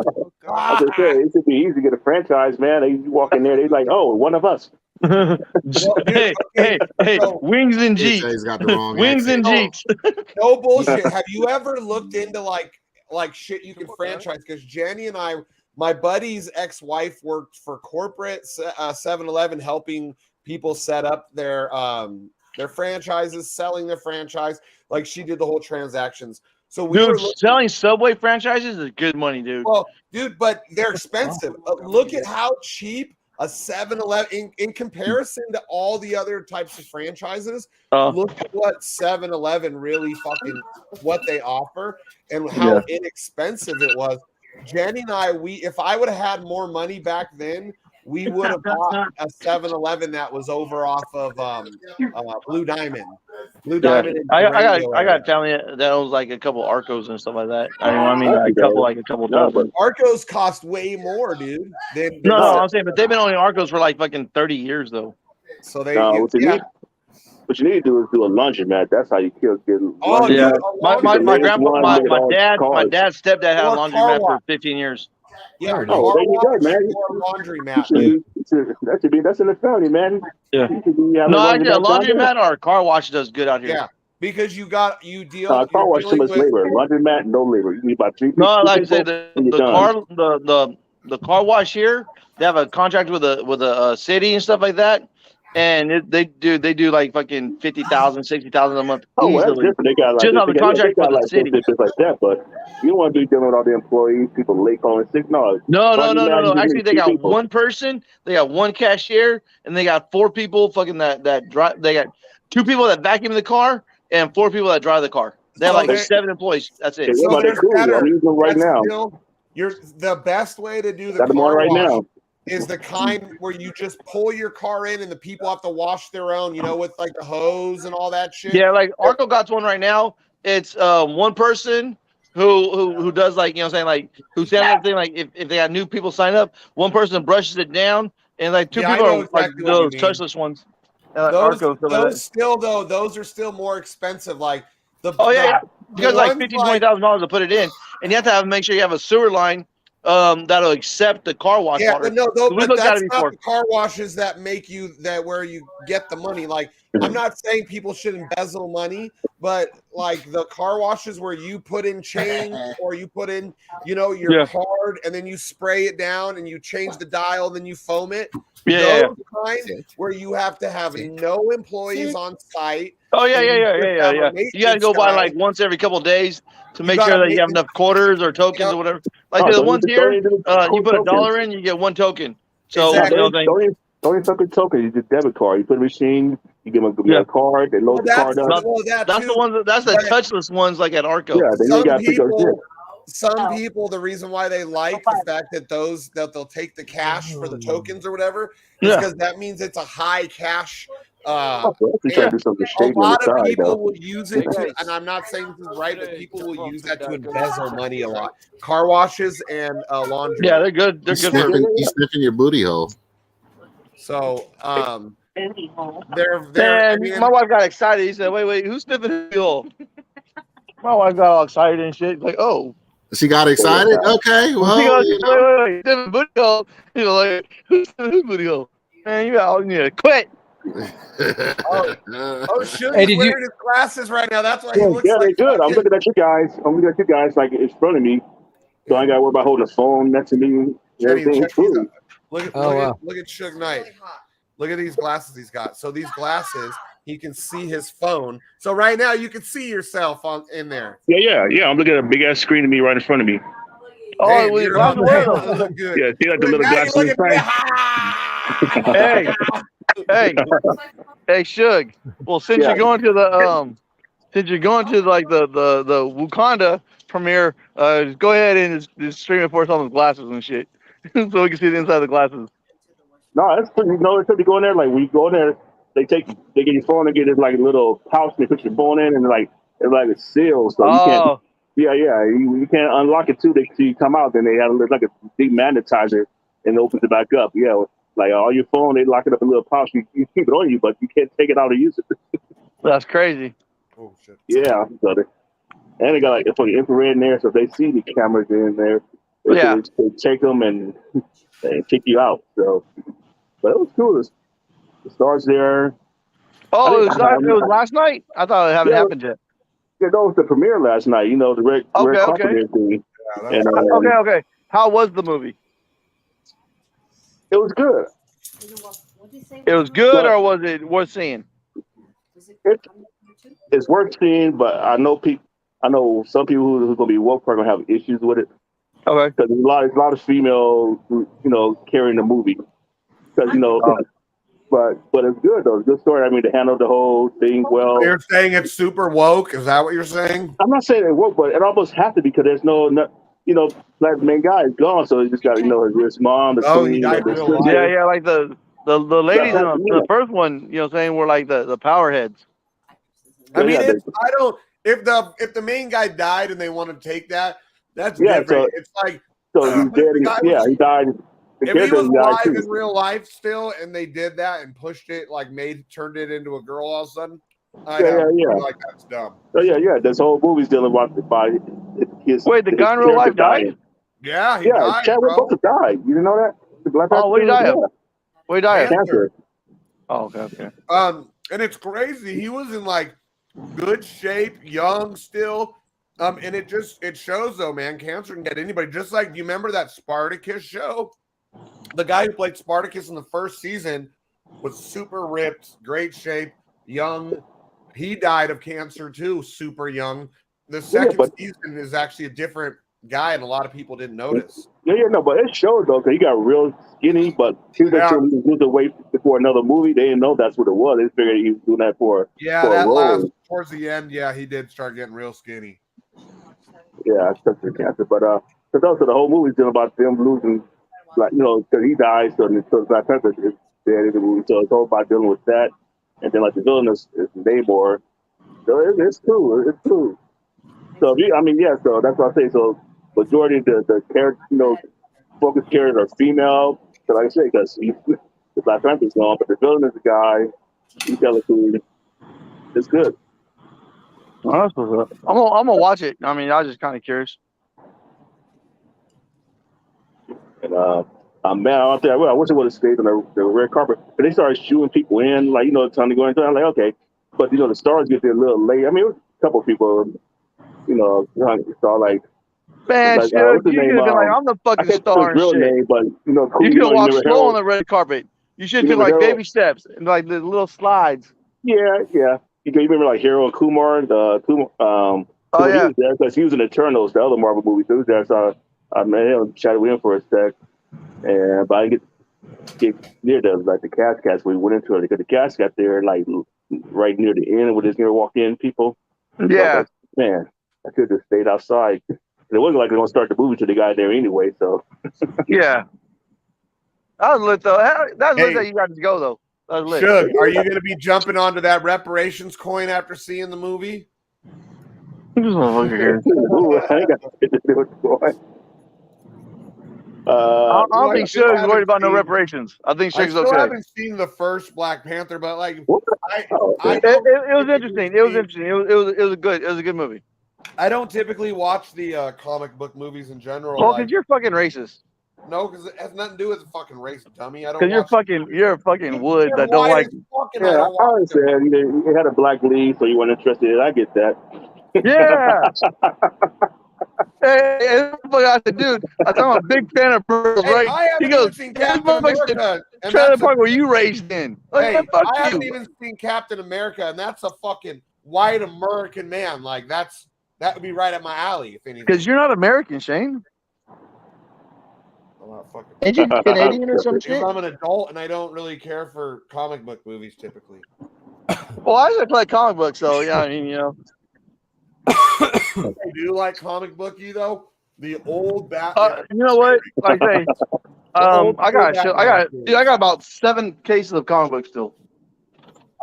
I was gonna say, it should be easy to get a franchise, man. You walk in there, they're like, "Oh, one of us."
Well, dude,
hey, wings and Jeeps.
He's got the wrong
Wings and Jeeps.
No bullshit. Have you ever looked into like shit you can franchise? Because Jenny and I, my buddy's ex-wife worked for corporate 7-Eleven, helping people set up their franchises, selling their franchise. Like she did the whole transactions. So we were
selling Subway franchises is good money, dude.
Well, dude, but they're expensive. Look at how cheap a 7-Eleven in comparison to all the other types of franchises. Look at what 7-Eleven really fucking what they offer and how inexpensive it was. Jenny and I, if I would have had more money back then, we would have bought a 7-Eleven that was over off of Blue Diamond. Blue Diamond.
I got family that owns like a couple Arcos and stuff like that. I mean, a couple dozen.
Arcos cost way more, dude.
No, I'm saying, but they've been owning Arcos for like fucking 30 years though.
So they,
what you need to do is do a laundromat. That's how you kill kids.
Oh
yeah, my grandpa, my dad's stepdad had a laundromat for 15 years.
Yeah,
there you go, man.
Laundromat, dude.
That's in the family, man.
Yeah. No, actually, a laundromat or a car wash does good out here.
Yeah, because you deal.
Car wash too much labor. Laundromat, no labor. You need about 3 people.
No, like I said, the car wash here, they have a contract with a city and stuff like that. And they do like fucking 50,000, 60,000 a month.
Oh, well, that's different. They got like
just on the contract with the city.
Like that, but you don't want to be dealing with all the employees, people late calling sick. No.
Actually, they got one person, they got one cashier, and they got 4 people fucking that drive. They got 2 people that vacuum the car and 4 people that drive the car. They have like 7 employees. That's it.
So
I'm using them right now.
The best way to do the
got them on right now.
Is the kind where you just pull your car in and the people have to wash their own, with like the hose and all that shit.
Yeah, like Arco got one right now. It's one person who does like, like who sends everything, like if they got new people sign up, one person brushes it down and like 2 people are like those touchless ones.
Those are still more expensive. Like
because like $20,000 to put it in, and you have to make sure you have a sewer line that'll accept the car wash water.
But that's not the car washes that make you where you get the money. Like, I'm not saying people should embezzle money, but like the car washes where you put in change or you put in, your card and then you spray it down and you change the dial, then you foam it. Those kinds where you have to have no employees on site.
Oh yeah. You gotta go by like once every couple of days to make sure that you have enough quarters or tokens or whatever. Like the ones here, you put $1 in, you get 1 token. So
don't even fucking token. You just debit card. You put a machine. You give them a card. They load the card up.
That's the ones. That's the touchless ones, like at Arco.
Yeah, then you got to pick up shit.
Some people, the reason why they like the fact that they'll take the cash for the tokens or whatever is because that means it's a high cash. A lot of people will use it and I'm not saying this is right, but people will use that to embezzle money a lot. Car washes and laundry.
Yeah, they're good. They're good.
He's sniffing your booty hole.
So,
my wife got excited. He said, "Wait, who's sniffing the booty hole?" My wife got all excited and shit. Like, oh.
She got excited? Okay, well.
Wait, sniffing booty hole. Like, who's sniffing his booty hole? Man, you need to quit.
Shoot, he's wearing his glasses right now. That's why he looks like
they're good. I'm looking at you guys. Like it's front of me, so I ain't got to worry about holding the phone next to me. Everything's true.
Look at Suge Knight. Look at these glasses he's got. So these glasses, he can see his phone. So right now you can see yourself in there.
Yeah. I'm looking at a big ass screen of me right in front of me.
Oh,
good.
Yeah, see like the little glasses.
Hey, Suge. Well, since you're going to like the Wakanda premiere, just go ahead and just stream it for us on the glasses and shit, so we can see the inside of the glasses.
No, that's pretty. It's pretty going there. Like when you go in there, they get your phone and get this like little pouch. They put your phone in and it's like a seal, so you can't. You can't unlock it too. Till you come out, then they have like a demagnetizer and it opens it back up. Yeah. Like all your phone, they lock it up in a little pouch. You keep it on you, but you can't take it out or use it.
That's crazy.
Oh shit.
Yeah. So they got like fucking infrared in there, so if they see the cameras in there, they take them and kick you out. So, but it was cool. The stars there.
Oh, it was last night. I thought it hadn't happened yet.
Yeah, that was the premiere last night. The red carpet thing.
Okay. How was the movie?
It was good.
It was good, or was it worth seeing?
It's worth seeing, but I know some people who are going to be woke are going to have issues with it.
Okay.
Because there's a lot of females, carrying the movie. Because but it's good though. It's a good story. I mean, they handled the whole thing well.
You're saying it's super woke? Is that what you're saying?
I'm not saying it woke, but it almost has to be because there's no you know, black main guy is gone, so he just got, you know, his mom, the
He
queen,
died in
the
real life.
Yeah, yeah, like the ladies in
Yeah.
the first one, you know, saying were like the power heads.
I mean,
Yeah,
I don't. If the main guy died and they want to take that, that's
Yeah,
different.
so-
It's like
So he's
but if
dead.
the guy
He
was-
died. The
if he
character
was
died
alive
too.
in real life still, and they did that and pushed it, like turned it into a girl all of a sudden, I feel like that's dumb.
Oh yeah. This whole movie's dealing with by his.
Wait, the
his
guy in real
character
life died?
Yeah, he died,
Chadwick
bro.
Boseman died. You didn't know that? The Black
Oh, what did he die of? What did he die of?
Cancer.
Oh, okay.
And it's crazy. He was in like good shape, young still. And it shows though, man, cancer can get anybody. Just like, do you remember that Spartacus show? The guy who played Spartacus in the first season was super ripped, great shape, young. He died of cancer too, super young. The second season is actually a different guy, and a lot of people didn't notice.
No, but it showed though, because he got real skinny, but he was actually losing weight before another movie. They didn't know that's what it was. They figured he was doing that for
that
a role.
last towards the end, he did start getting real skinny.
Yeah, that's the cancer. But because also the whole movie's dealing about them losing, like, you know, because he died, so Black Panther is dead in the movie. So it's all about dealing with that, and then like the villain is Namor. So it's cool. It's cool. So so that's what I say. So majority of the character, you know, focus characters are female. So like I say, because the Black Panther's gone, but the villain is a guy. He's hella cool. It's good.
Oh, that's what's up. I'm gonna watch it. I mean, I was just kind of curious.
And man, out there, I wish I would have stayed on the red carpet. But they started shooting people in, like, you know, time to go into. I'm like, okay, but you know, the stars get there a little late. I mean, it was a couple of people, you know, saw like.
Man,
like,
shit,
what's his
you
name?
could have been like, I'm the
I
fucking
can't
star and
real
shit.
name, but you know, cool,
You could have walked slow
Harold.
on the red carpet. You should
You
do like
remember Harold?
baby steps and like the little slides.
Yeah. You remember like Harold and Kumar? He was there because he was in Eternals, the other Marvel movie. So he was there. So I met him, chatted with him for a sec, and but I didn't get near the cast when we went into it because the cast got there like right near the end when this near walk in people.
Yeah.
So I was like, man, I could have just stayed outside. It wasn't like they're gonna start the movie till they got there anyway. So
Yeah. That was lit though. That's lit that you got to go though. That was lit.
Shug, are you going to be jumping onto that reparations coin after seeing the movie?
I don't think Shug's worried about no reparations. I think Shug's okay.
I haven't seen the first Black Panther, but like,
it was interesting. It was interesting. It was a good movie.
I don't typically watch the comic book movies in general.
Well, because you're fucking racist.
No, because it has nothing to do with the fucking race, dummy. I don't.
Because you're a fucking wood that don't like.
Yeah, I understand. He had a black lead, so you weren't interested. I get that.
Yeah. Hey, I said, dude, I'm a big fan of Pearls, right?
I haven't even seen Captain America.
Trailer Park where you raised in.
Hey,
fuck
I
you.
haven't even seen Captain America, and that's a fucking white American man. Like that would be right up my alley, if anything.
Because you're not American, Shane.
I'm not fucking.
Ain't you Canadian or some shit?
Because I'm an adult and I don't really care for comic book movies typically.
Well, I just like comic books, so yeah, I mean, you know.
I do like comic booky though. The old Batman.
You know what? Like I say, I got about 7 cases of comic books still.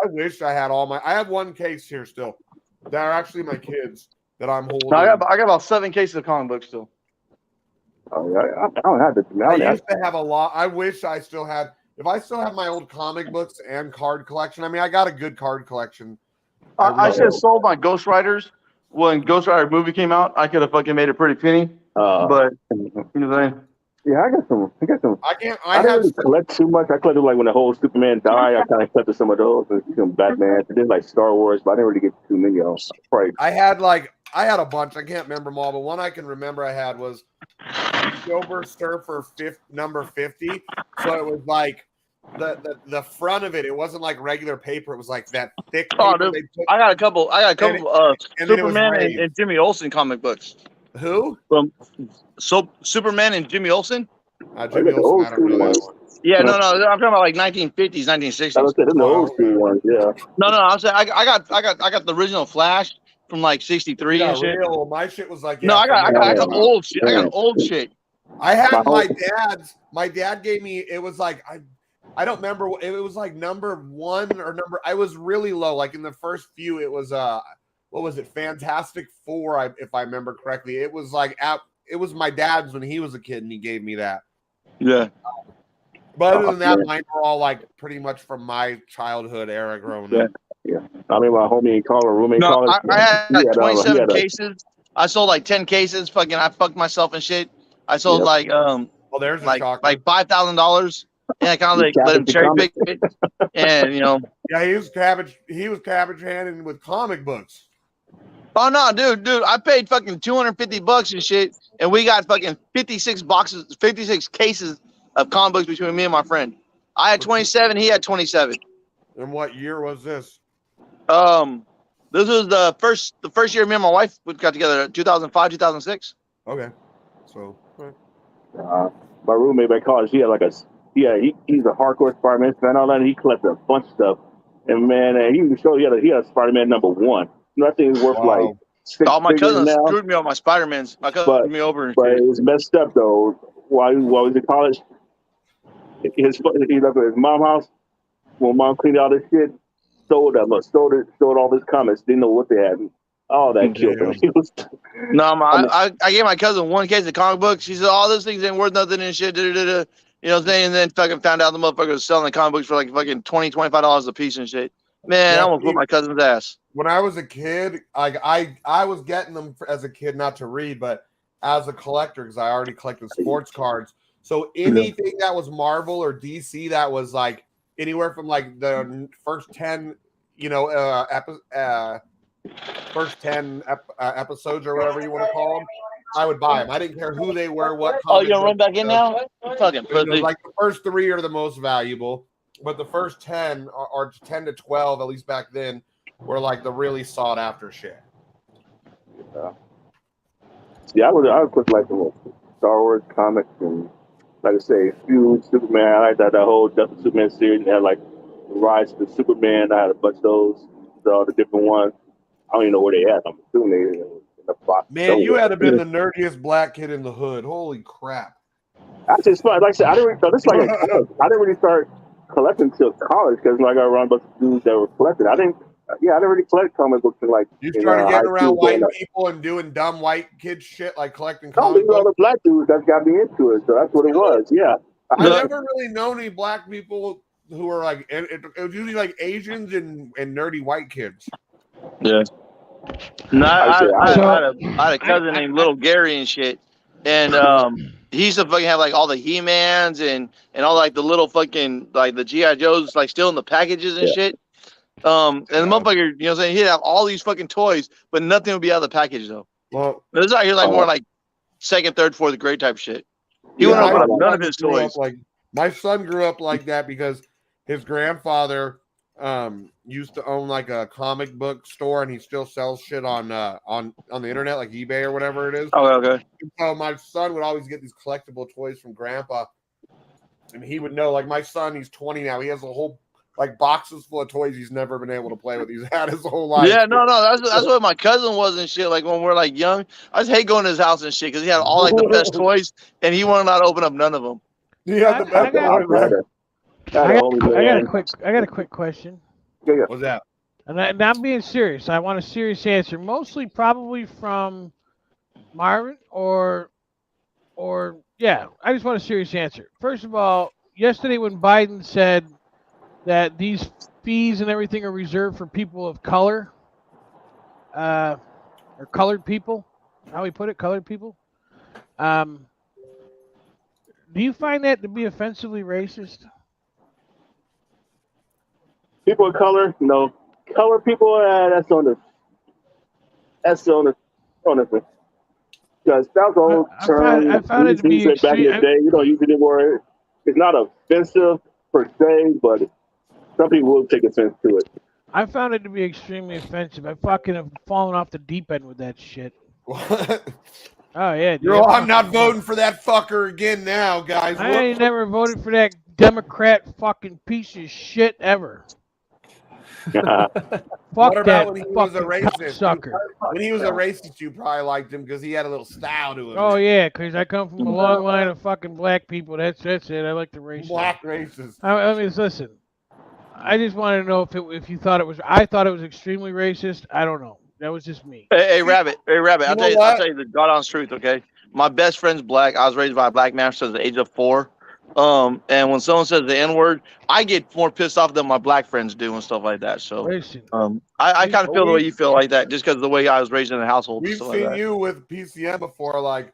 I wish I had I have one case here still. That are actually my kids that I'm holding.
I got about 7 cases of comic books still.
Oh, I don't have this.
I used to have a lot. I wish I still had. If I still have my old comic books and card collection, I mean, I got a good card collection.
I should have sold my Ghost Riders when Ghost Rider movie came out. I could have fucking made a pretty penny. But you know what I'm saying?
Yeah, I got some.
I
didn't really collect too much. I collected like when the whole Superman died. I kind of collected some of those and some Batman. I did like Star Wars, but I didn't really get too many of them. Right.
I had a bunch. I can't remember them all, but one I can remember I had was Silver Surfer number 50. So it was like the front of it. It wasn't like regular paper. It was like that thick paper.
Oh, dude, I got a couple Superman and Jimmy Olsen comic books.
Who?
Superman and Jimmy Olsen.
Jimmy Olsen. I don't know that one.
Yeah, no, I'm talking about like 1950s, 1960s.
I was saying the old school ones, yeah.
No, I'm saying I got the original Flash from like '63
Yeah,
and shit.
real. My shit was like
No, I got
Yeah.
old shit. I got old shit.
I had
My
my dad gave me, it was like, I don't remember, it was like number 1 or I was really low. Like in the first few, it was, what was it? Fantastic Four, if I remember correctly. It was like, it was my dad's when he was a kid and he gave me that.
Yeah.
But other than that, mine were all like pretty much from my childhood era growing up.
Yeah. I mean, my homie in college, roommate in
No,
college.
I had like 27
he had a-
cases. I sold like 10 cases. Fucking, I fucked myself and shit. I sold like
Well, there's a shocker.
like $5,000, and I kind of like let him cherry pick it, and you know.
Yeah, he was cabbage handing with comic books.
Oh no, dude, I paid fucking $250 and shit, and we got fucking 56 cases of comic books between me and my friend. I had 27, he had 27.
And what year was this?
This was the first year me and my wife got together, 2005, 2006.
Okay, so.
My roommate by college, he had like he's a hardcore Spider-Man fan. All that, he collected a bunch of stuff, and man, he even showed he had a Spider-Man #1. That thing is worth like $6
All my cousins
now.
screwed me on my Spider-Mans. My cousin screwed me over and
but
shit.
it was messed up though. While he was in college, he left at his mom's house. When mom cleaned all this shit, sold all his comics. Didn't know what they had. All that killed him.
No, I gave my cousin 1 case of comic books. She said, "All those things ain't worth nothing and shit." You know what I'm saying? And then fucking found out the motherfucker was selling the comic books for like fucking $20, $25 a piece and shit. Man, I almost put my cousin's ass.
When I was a kid, I was getting them as a kid, not to read, but as a collector, because I already collected sports cards. So anything that was Marvel or DC that was like anywhere from like the first 10, episodes or whatever you want to call them, I would buy them. I didn't care who they were, what.
Oh, you gonna run back in now? Fucking pussy.
Like the first 3 are the most valuable, but the first 10 or 10 to 12, at least back then, were like the really sought after shit.
Yeah, I would put like the Star Wars comics and, like I say, few Superman. I like that whole Justice Superman series. They had like Rise of the Superman. I had a bunch of those, all the different ones. I don't even know where they at. I'm assuming they in the box.
Man, you had to been the nerdiest black kid in the hood. Holy crap!
Actually, it's fun. Like I said, I didn't really start collecting until college because I got around a bunch of dudes that were collecting. I didn't really collect comic books until like
you started getting around white people and doing dumb white kid shit like collecting
comic books. All the black dudes that got me into it, so that's what it was. Yeah,
I've never really known any black people who were like it was usually like Asians and nerdy white kids.
Yeah. No, I had a cousin named Little Gary and shit, and he used to fucking have like all the He-Mans and all like the little fucking like the G.I. Joes like still in the packages and shit. And the motherfucker, you know what I'm saying, he'd have all these fucking toys, but nothing would be out of the package though.
Well,
this out here like more like 2nd, 3rd, 4th grade type shit. He wouldn't open up none of his toys.
Like my son grew up like that because his grandfather used to own like a comic book store, and he still sells shit on the internet, like eBay or whatever it is.
Oh, okay.
So my son would always get these collectible toys from Grandpa, and he would know. Like my son, he's 20 now. He has a whole like boxes full of toys he's never been able to play with. He's had his whole life.
Yeah, no, that's what my cousin was and shit. Like when we're like young, I just hate going to his house and shit because he had all like the best toys, and he wanted not to open up none of them.
Yeah,
I got a quick question.
What's that?
And I'm being serious. I want a serious answer. Mostly probably from Marvin or yeah. I just want a serious answer. First of all, yesterday when Biden said that these fees and everything are reserved for people of color, or colored people, how he put it, colored people. Do you find that to be offensively racist?
People of color, no. Color people, that's on the because that was the whole term.
I found it to be
back in the day. You don't use it anymore. It's not offensive per se, but some people will take offense to it.
I found it to be extremely offensive. I fucking have fallen off the deep end with that shit.
What?
Oh yeah, dude.
I'm not voting for that fucker again now, guys.
I ain't never voted for that Democrat fucking piece of shit ever.
What
Fuck
about
that
when he was a
fucking
racist?
sucker.
When he was a racist, you probably liked him because he had a little style to him.
Oh yeah, because I come from a long line of fucking black people. That's it. I like the racism.
Black racist.
I mean, listen. I just want to know if you thought it was. I thought it was extremely racist. I don't know. That was just me.
Hey, Rabbit. I'll
know
tell you the God honest truth. Okay, my best friend's black. I was raised by a black man since the age of 4. And when someone says the N word, I get more pissed off than my black friends do and stuff like that. So,
Listen,
I kind of feel the way you feel like that, just because of the way I was raised in the household.
We've
and stuff
seen
like that.
you with PCM before, like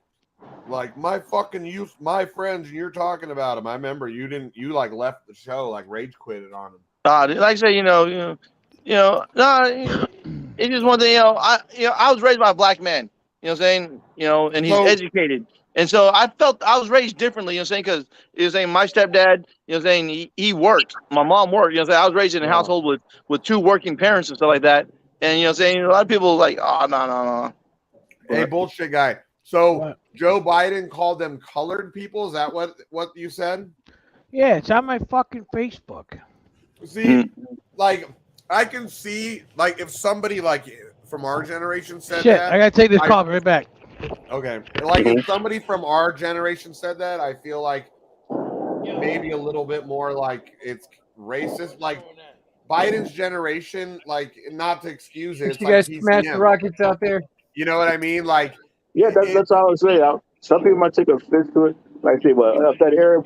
my fucking youth, my friends, and you're talking about them. I remember you like left the show, like rage quitted on them.
Like I say, no, it's just one thing. I was raised by a black man. You know what I'm saying? And he's educated. And so I felt I was raised differently, you know what I'm saying? Because my stepdad, you know what I'm saying, he worked. My mom worked. You know what I'm saying? I was raised in a household with 2 working parents and stuff like that. And you know what I'm saying? A lot of people like, oh no.
Hey, bullshit guy. So Joe Biden called them colored people. Is that what you said?
yeah, it's on my fucking Facebook.
See, like I can see like if somebody like from our generation said
Shit,
that.
I gotta take this call right back.
Okay. Like if somebody from our generation said that, I feel like maybe a little bit more like it's racist. Like Biden's generation, like not to excuse it. It's
You
like
guys smash the Rockets out there.
You know what I mean? Like
Yeah, that's all I would say. Some people might take offense to it. Like I say, well, that area,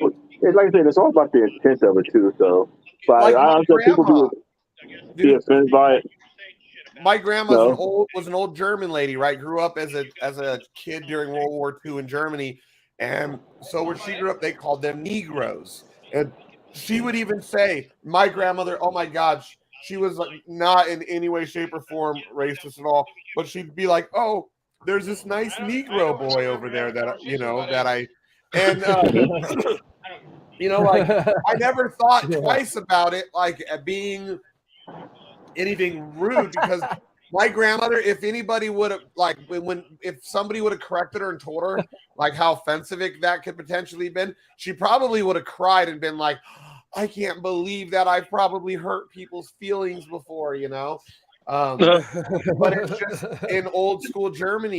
it's like I said, it's all about the intent of it too. So, but
like
I understand people be offended by it.
My grandma was an old German lady, right? Grew up as a kid during World War II in Germany, and so where she grew up, they called them Negroes. And she would even say, my grandmother, oh my God, she was like not in any way, shape, or form racist at all, but she'd be like, oh, there's this nice Negro boy over there that I, and like I never thought twice about it, like being anything rude, because my grandmother, if anybody would have like if somebody would have corrected her and told her like how offensive that could potentially been, she probably would have cried and been like, I can't believe that I've probably hurt people's feelings before, but it's just in old school German,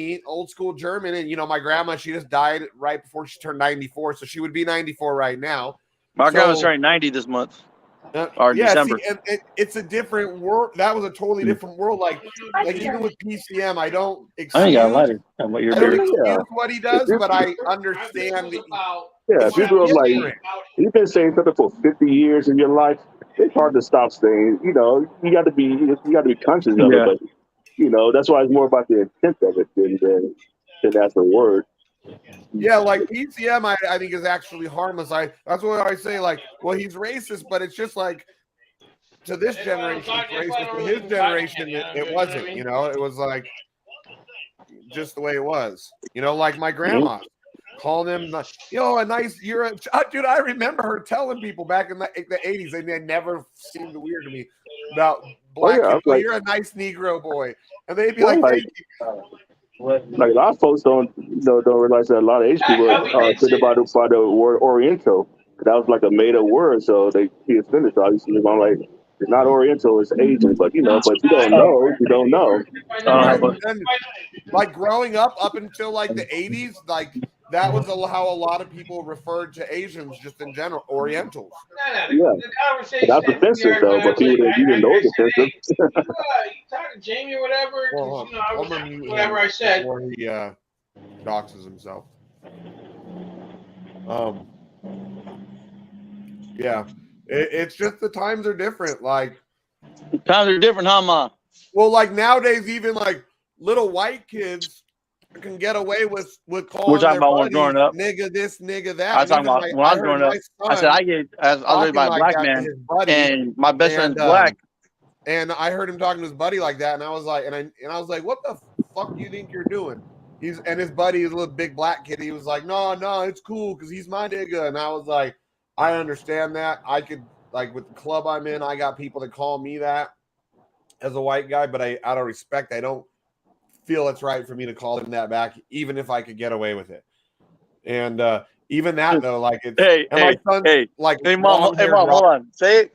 and my grandma, she just died right before she turned 94, so she would be 94 right now.
My grandma's turning 90 this month. Or December.
See, it's a different world. That was a totally different world. Like even with PCM, I don't excuse what he does, but I understand.
Yeah, people are like, you've been saying something for 50 years in your life. It's hard to stop saying. You got to be conscious of it. But that's why it's more about the intent of it than that's the word.
Yeah, like PCM, I think is actually harmless. That's what I say. Like, well, he's racist, but it's just like to this generation, it's racist. To his generation, it wasn't. It was like just the way it was. Like my grandma calling him, a nice. Dude. I remember her telling people back in the 80s, and they never seemed weird to me about black people. You're a nice Negro boy, and they'd be like, thank you.
Like a lot of folks don't realize that a lot of Asian people are said about the word Oriental. That was like a made up word, so they see it's finished. So obviously, I'm like, it's not Oriental, it's Asian. But but you don't know.
Like growing up until like the 80s, like that was how a lot of people referred to Asians just in general, Orientals.
Yeah, that's offensive though. But people that you didn't know it's offensive.
You talking to Jamie or whatever?
Well,
I was, whatever I said.
Before he doxes himself. Yeah, it's just the times are different. Like
times are different, huh, Ma?
Well, like nowadays, even like little white kids can get away with calling their buddies nigga this, nigga that.
I was talking about when I was growing up. I said I was raised by a black man, and my best friend's black.
And I heard him talking to his buddy like that, and I was like, and I was like, what the fuck do you think you're doing? And his buddy is a little big black kid. He was like, no, it's cool because he's my nigga. And I was like, I understand that. I could, like, with the club I'm in, I got people that call me that as a white guy, but out of respect, I don't feel it's right for me to call them that back, even if I could get away with it. And even that though, like it's
hey, Mom, hold on. Say it.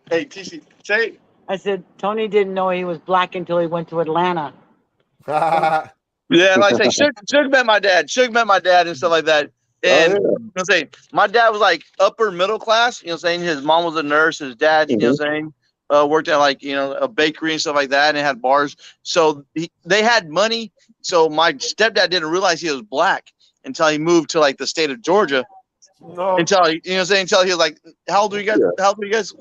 Hey, TC, say it.
I said Tony didn't know he was black until he went to Atlanta.
Yeah, like I say, Suge met my dad. Suge met my dad and stuff like that. And you know what I'm saying, my dad was like upper middle class. You know what I'm saying? His mom was a nurse. His dad, you know what I'm saying, worked at like, you know, a bakery and stuff like that, and had bars. So they had money. So my stepdad didn't realize he was black until he moved to like the state of Georgia. Until he, you know what I'm saying, until he was like, how old are you guys? How old are you guys?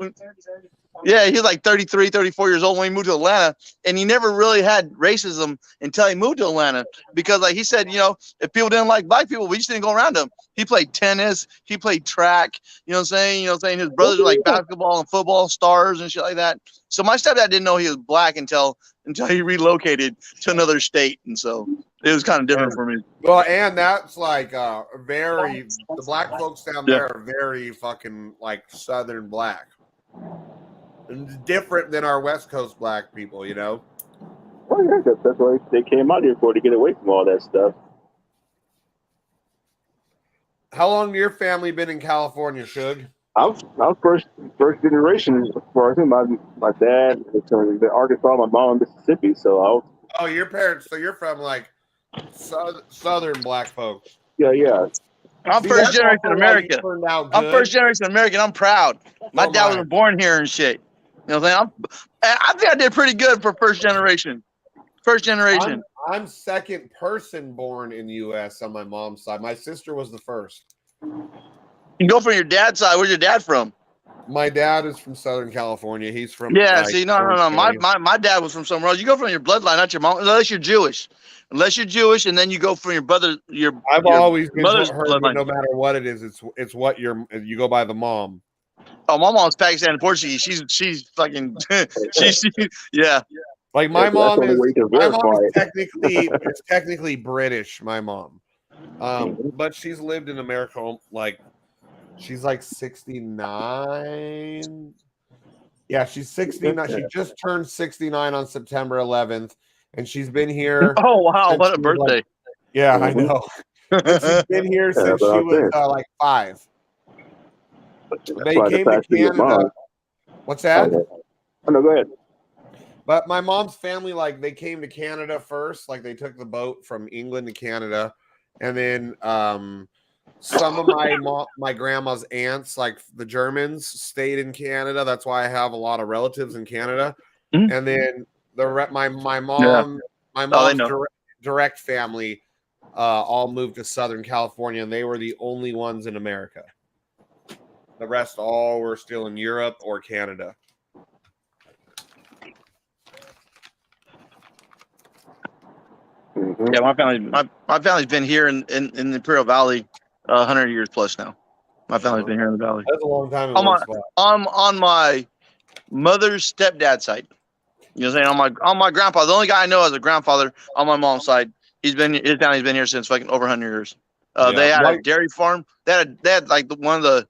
Yeah, he was like 33, 34 years old when he moved to Atlanta, and he never really had racism until he moved to Atlanta because, like he said, you know, if people didn't like black people, we just didn't go around him. He played tennis, he played track, you know what I'm saying? You know what I'm saying? His brothers were like basketball and football stars and shit like that. So my stepdad didn't know he was black until he relocated to another state, and so it was kind of different for me.
Well, and that's like the black folks down there are very fucking like Southern black. And different than our West Coast black people, you know?
Well, yeah, that's why they came out here for, to get away from all that stuff.
How long your family been in California, Suge?
I was first generation. For my dad in Arkansas, my mom in Mississippi. So I was.
Oh, your parents. So you're from like Southern black folks.
Yeah.
I'm first generation American. I'm first generation American. I'm proud. My dad was born here and shit. You know what I'm saying? I think I did pretty good for first generation. First generation.
I'm second person born in the U.S. on my mom's side. My sister was the first.
You go from your dad's side. Where's your dad from?
My dad is from Southern California. He's from
no. My dad was from somewhere else. You go from your bloodline, not your mom, unless you're Jewish. Unless you're Jewish, and then you go from your brother.
I've always been
mother's
heard
bloodline.
no matter what it is, it's what you go by the mom.
Oh, my mom's Pakistani Portuguese. She's fucking yeah.
Like my mom is technically British. My mom, but she's lived in America like she's like 69. Yeah, she's 69. She just turned 69 on September 11th, and she's been here.
Oh wow, what a birthday!
Like, yeah, I know. She's been here since she was like 5. They came to Canada. What's that?
Oh, no, go ahead.
But my mom's family, like, they came to Canada first. Like, they took the boat from England to Canada, and then some of my grandma's aunts, like the Germans, stayed in Canada. That's why I have a lot of relatives in Canada. Mm-hmm. And then my mom's direct family all moved to Southern California, and they were the only ones in America. The rest all were still in Europe or Canada.
Mm-hmm.
Yeah, my family's been here in the Imperial Valley 100 years plus now. My family's been here in the valley.
That's a long time.
On my mother's stepdad side. You know what I'm saying? On my grandpa, the only guy I know as a grandfather on my mom's side, his family's been here since fucking over 100 years. They had a dairy farm. They had like one of the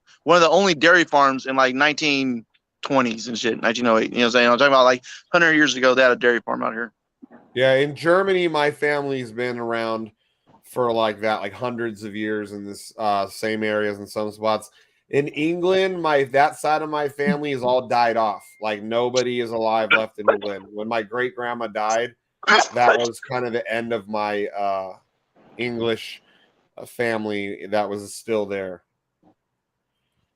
only dairy farms in like 1920s and shit, 1908. You know what I'm saying? I'm talking about like 100 years ago. They had a dairy farm out here.
Yeah, in Germany, my family's been around for like that, like hundreds of years in this same areas in some spots. In England, that side of my family is all died off. Like nobody is alive left in England. When my great grandma died, that was kind of the end of my English family that was still there.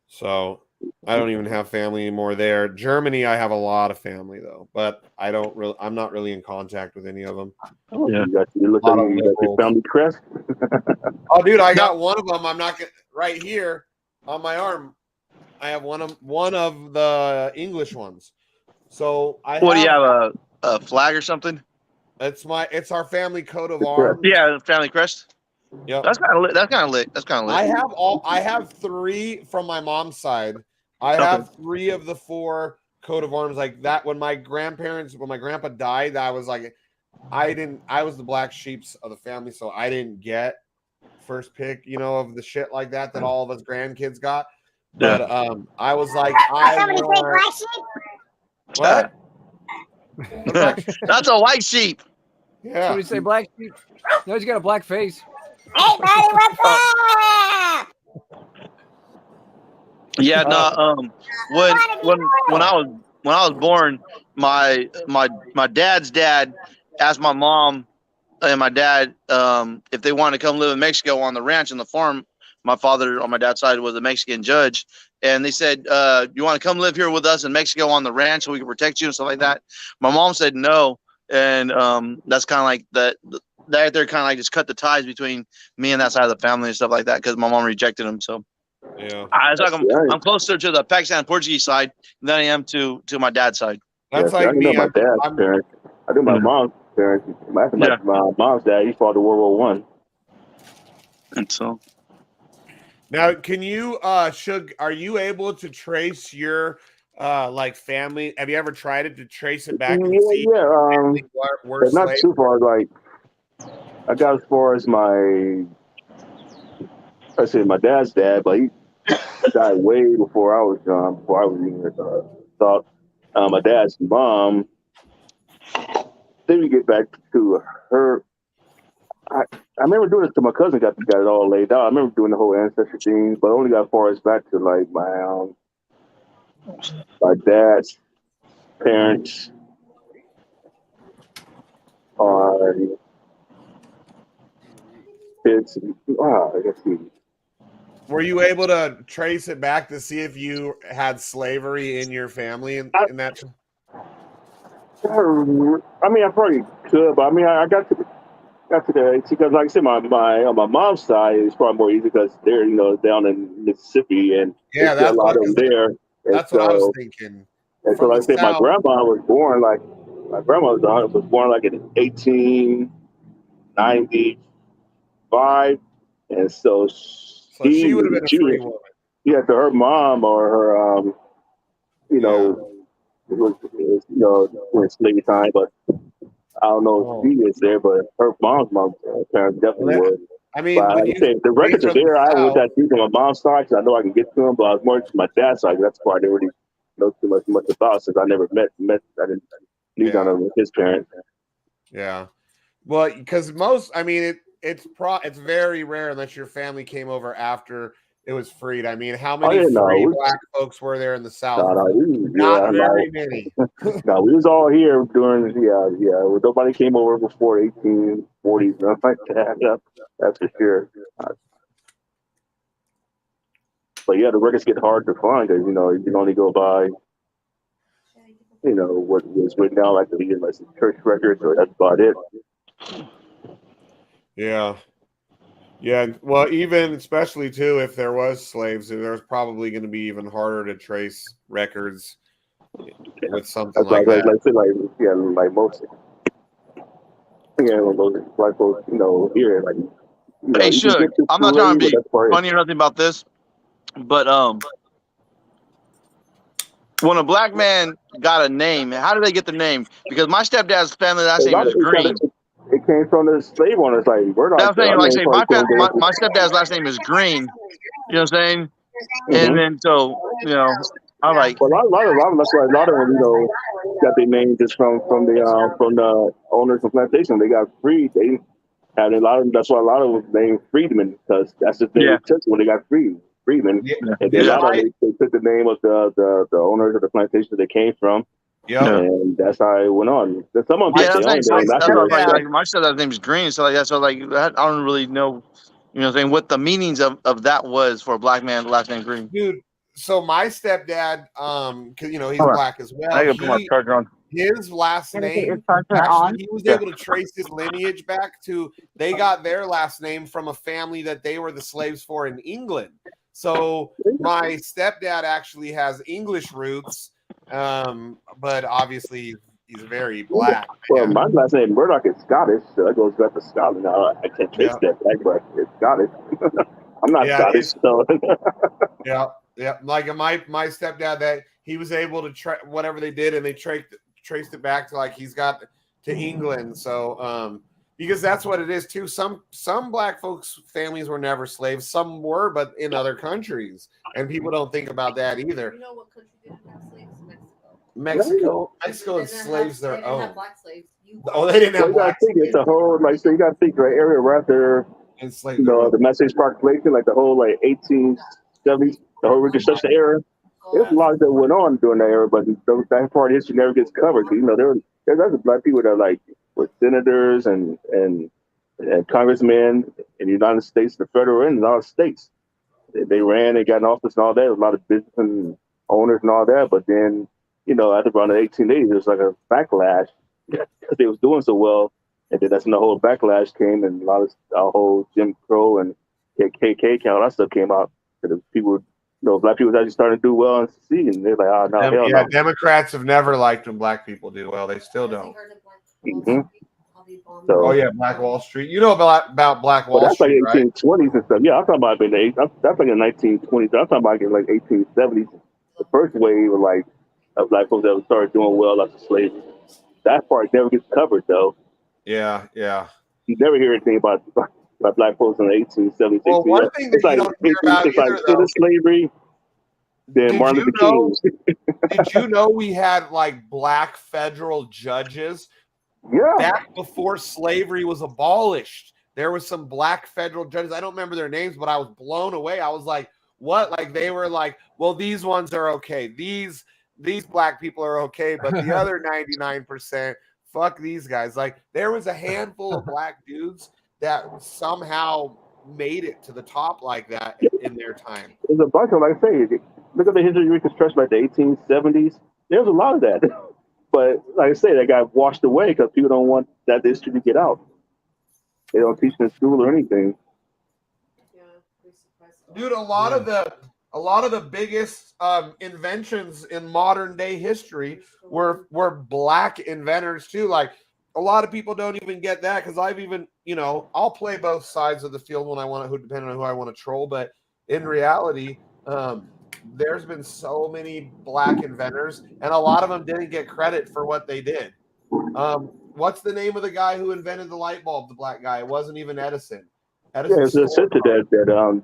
So I don't even have family anymore there. Germany, I have a lot of family though, but I'm not really in contact with any of them.
Oh, yeah. You got your family crest.
Oh, dude, I got one of them. I'm not gonna right here on my arm. I have one of the English ones. So
do you have a flag or something?
It's our family coat of arms.
Yeah, family crest.
Yeah,
that's kind of lit.
I have 3 from my mom's side. I have 3 of the 4 coat of arms like that. When my grandpa died, I was like, I was the black sheep of the family, so I didn't get first pick, of the shit like that all of us grandkids got. But I was like, what?
That's a white sheep.
Yeah.
Somebody say black sheep. No, he's got a black face.
Hey, buddy, what's up?
Yeah, when I was born, my dad's dad asked my mom and my dad if they wanted to come live in Mexico on the ranch and the farm. My father on my dad's side was a Mexican judge, and they said, "You want to come live here with us in Mexico on the ranch so we can protect you and stuff like that?" My mom said no, and that's kind of like that. That they're kind of like just cut the ties between me and that side of the family and stuff like that because my mom rejected him. So
yeah,
it's like I'm closer to the Pakistan Portuguese side than I am to my dad's side.
That's
I
like
didn't
me.
know my dad's parents. I knew my mom's parents. My mom's dad, he fought in World War One.
And so
now, can you, Shug, are you able to trace your like family? Have you ever tried it to trace it back and see?
But not too far. Like I got as far as my dad's dad, but he died way before I was young. Before I was even thought. My dad's mom. Then we get back to her. I remember doing it to my cousin. Got it all laid out. I remember doing the whole ancestry thing, but I only got as far as back to like my dad's parents. Kids. I guess.
Were you able to trace it back to see if you had slavery in your family in that?
I mean, I probably could, but I mean, I got to the because, like I said, my on my mom's side is probably more easy because they're down in Mississippi and
yeah,
that's a lot of them there.
That's what I was thinking.
And so, like I said, my grandma was born like in 1895, and so
she would have been a free woman.
Yeah, so her mom or her it was during slavery time, but I don't know if she is there, but her mom's parents definitely were.
I mean,
but the records are there. I wish I see from my mom's side because I know I can get to them, but I was more to my dad's side. That's why I didn't really know too much about since I never met. I didn't knew none of his parents.
Yeah, well, because it's very rare unless your family came over after it was freed. I mean, how many free black folks were there in the South? Not very many.
No, we was all here during well, nobody came over before 1840s, nothing like that. Yeah, that's for sure. But yeah, the records get hard to find because you can only go by what was written down, like the church records, or that's about it.
Yeah. Yeah, well, even especially too, if there was slaves, there's probably going to be even harder to trace records with something like that.
Like most, those black folks, here, like.
Hey, Shug, I'm not trying to be funny or nothing about this, but when a black man got a name, how did they get the name? Because my stepdad's family last name is Green.
It came from the slave owners, like Murdoch.
That's saying, my stepdad's last name is Green. You know what I'm saying? And then so I'm like,
well, a lot of them, got their name just from the owners of plantation. They got freed. They had a lot of them. That's why a lot of them named freedmen because that's the thing they took when they got freed. Freedmen, and then a lot of them, they took the name of the owners of the plantation that they came from. Yeah, and that's how it went on. Some of them
my stepdad's name is Green, so like that's so like I don't really know, what the meanings of that was for a black man last name Green.
Dude, so my stepdad, because he's black as well.
I gotta put my charger on.
His last name, actually, he was able to trace his lineage back to. They got their last name from a family that they were the slaves for in England. So my stepdad actually has English roots. But obviously he's very black.
Well, my last name Murdoch is Scottish, so that goes back to Scotland. Now I can't trace that back, but it's Scottish. I'm not Scottish, so
yeah. Like my stepdad, that he was able to whatever they did, and they traced it back to like he's got to England. So because that's what it is too. Some black folks' families were never slaves. Some were, but in other countries, and people don't think about that either.
You know what country didn't have slaves?
Mexico enslaves their own.
Have black slaves.
They didn't have black slaves.
It's a whole so you got to think right area right there.
Enslaved.
The Message proclamation, like the whole 1870s, the whole Reconstruction era. there's a lot that went on during that era, but that part of history never gets covered. 'Cause, you know, there's other black people that like were senators and congressmen in the United States, the federal and a lot of states. They ran, they got in office and all that. There was a lot of business and owners and all that. But then, you know, after around the 1880s, there was like a backlash because they was doing so well. And then that's when the whole backlash came, and a lot of our whole Jim Crow and KKK all that stuff came out. Because people, you know, black people actually starting to do well and succeed, and they're like, oh no, hell
Yeah,
no.
Democrats have never liked when black people do well. They still don't.
Mm-hmm.
Oh yeah, Black Wall Street. You know about Black
Well,
Wall
that's like
Street, right?
1820s and stuff. Yeah, I'm talking about that's like in the 1920s. I'm talking about in like 1870s. The first wave of black folks that started doing well after slavery. That part never gets covered though.
Yeah, yeah.
You never hear anything about black folks in the 1870s.
Well, one thing that you don't hear about
it's like
either, though.
slavery. Then Martin Luther King.
Did you know we had like black federal judges?
Yeah.
Back before slavery was abolished, there was some black federal judges. I don't remember their names, but I was blown away. I was like, what? Like they were like, well, these ones are okay. These black people are okay, but the other 99%, fuck these guys. Like there was a handful of black dudes that somehow made it to the top like that in their time.
There's a bunch of, like I say, look at the history of Reconstruction, like the 1870s. There's a lot of that. But like I say, that got washed away because people don't want that history to get out. They don't teach in school or anything.
Dude, a lot of the biggest inventions in modern day history were black inventors too. Like a lot of people don't even get that because I've even, you know, I'll play both sides of the field when I want to, depending on who I want to troll. But in reality, there's been so many black inventors, and a lot of them didn't get credit for what they did. What's the name of the guy who invented the light bulb? The black guy. It wasn't even Edison. Edison
Yeah, it's a center that did that.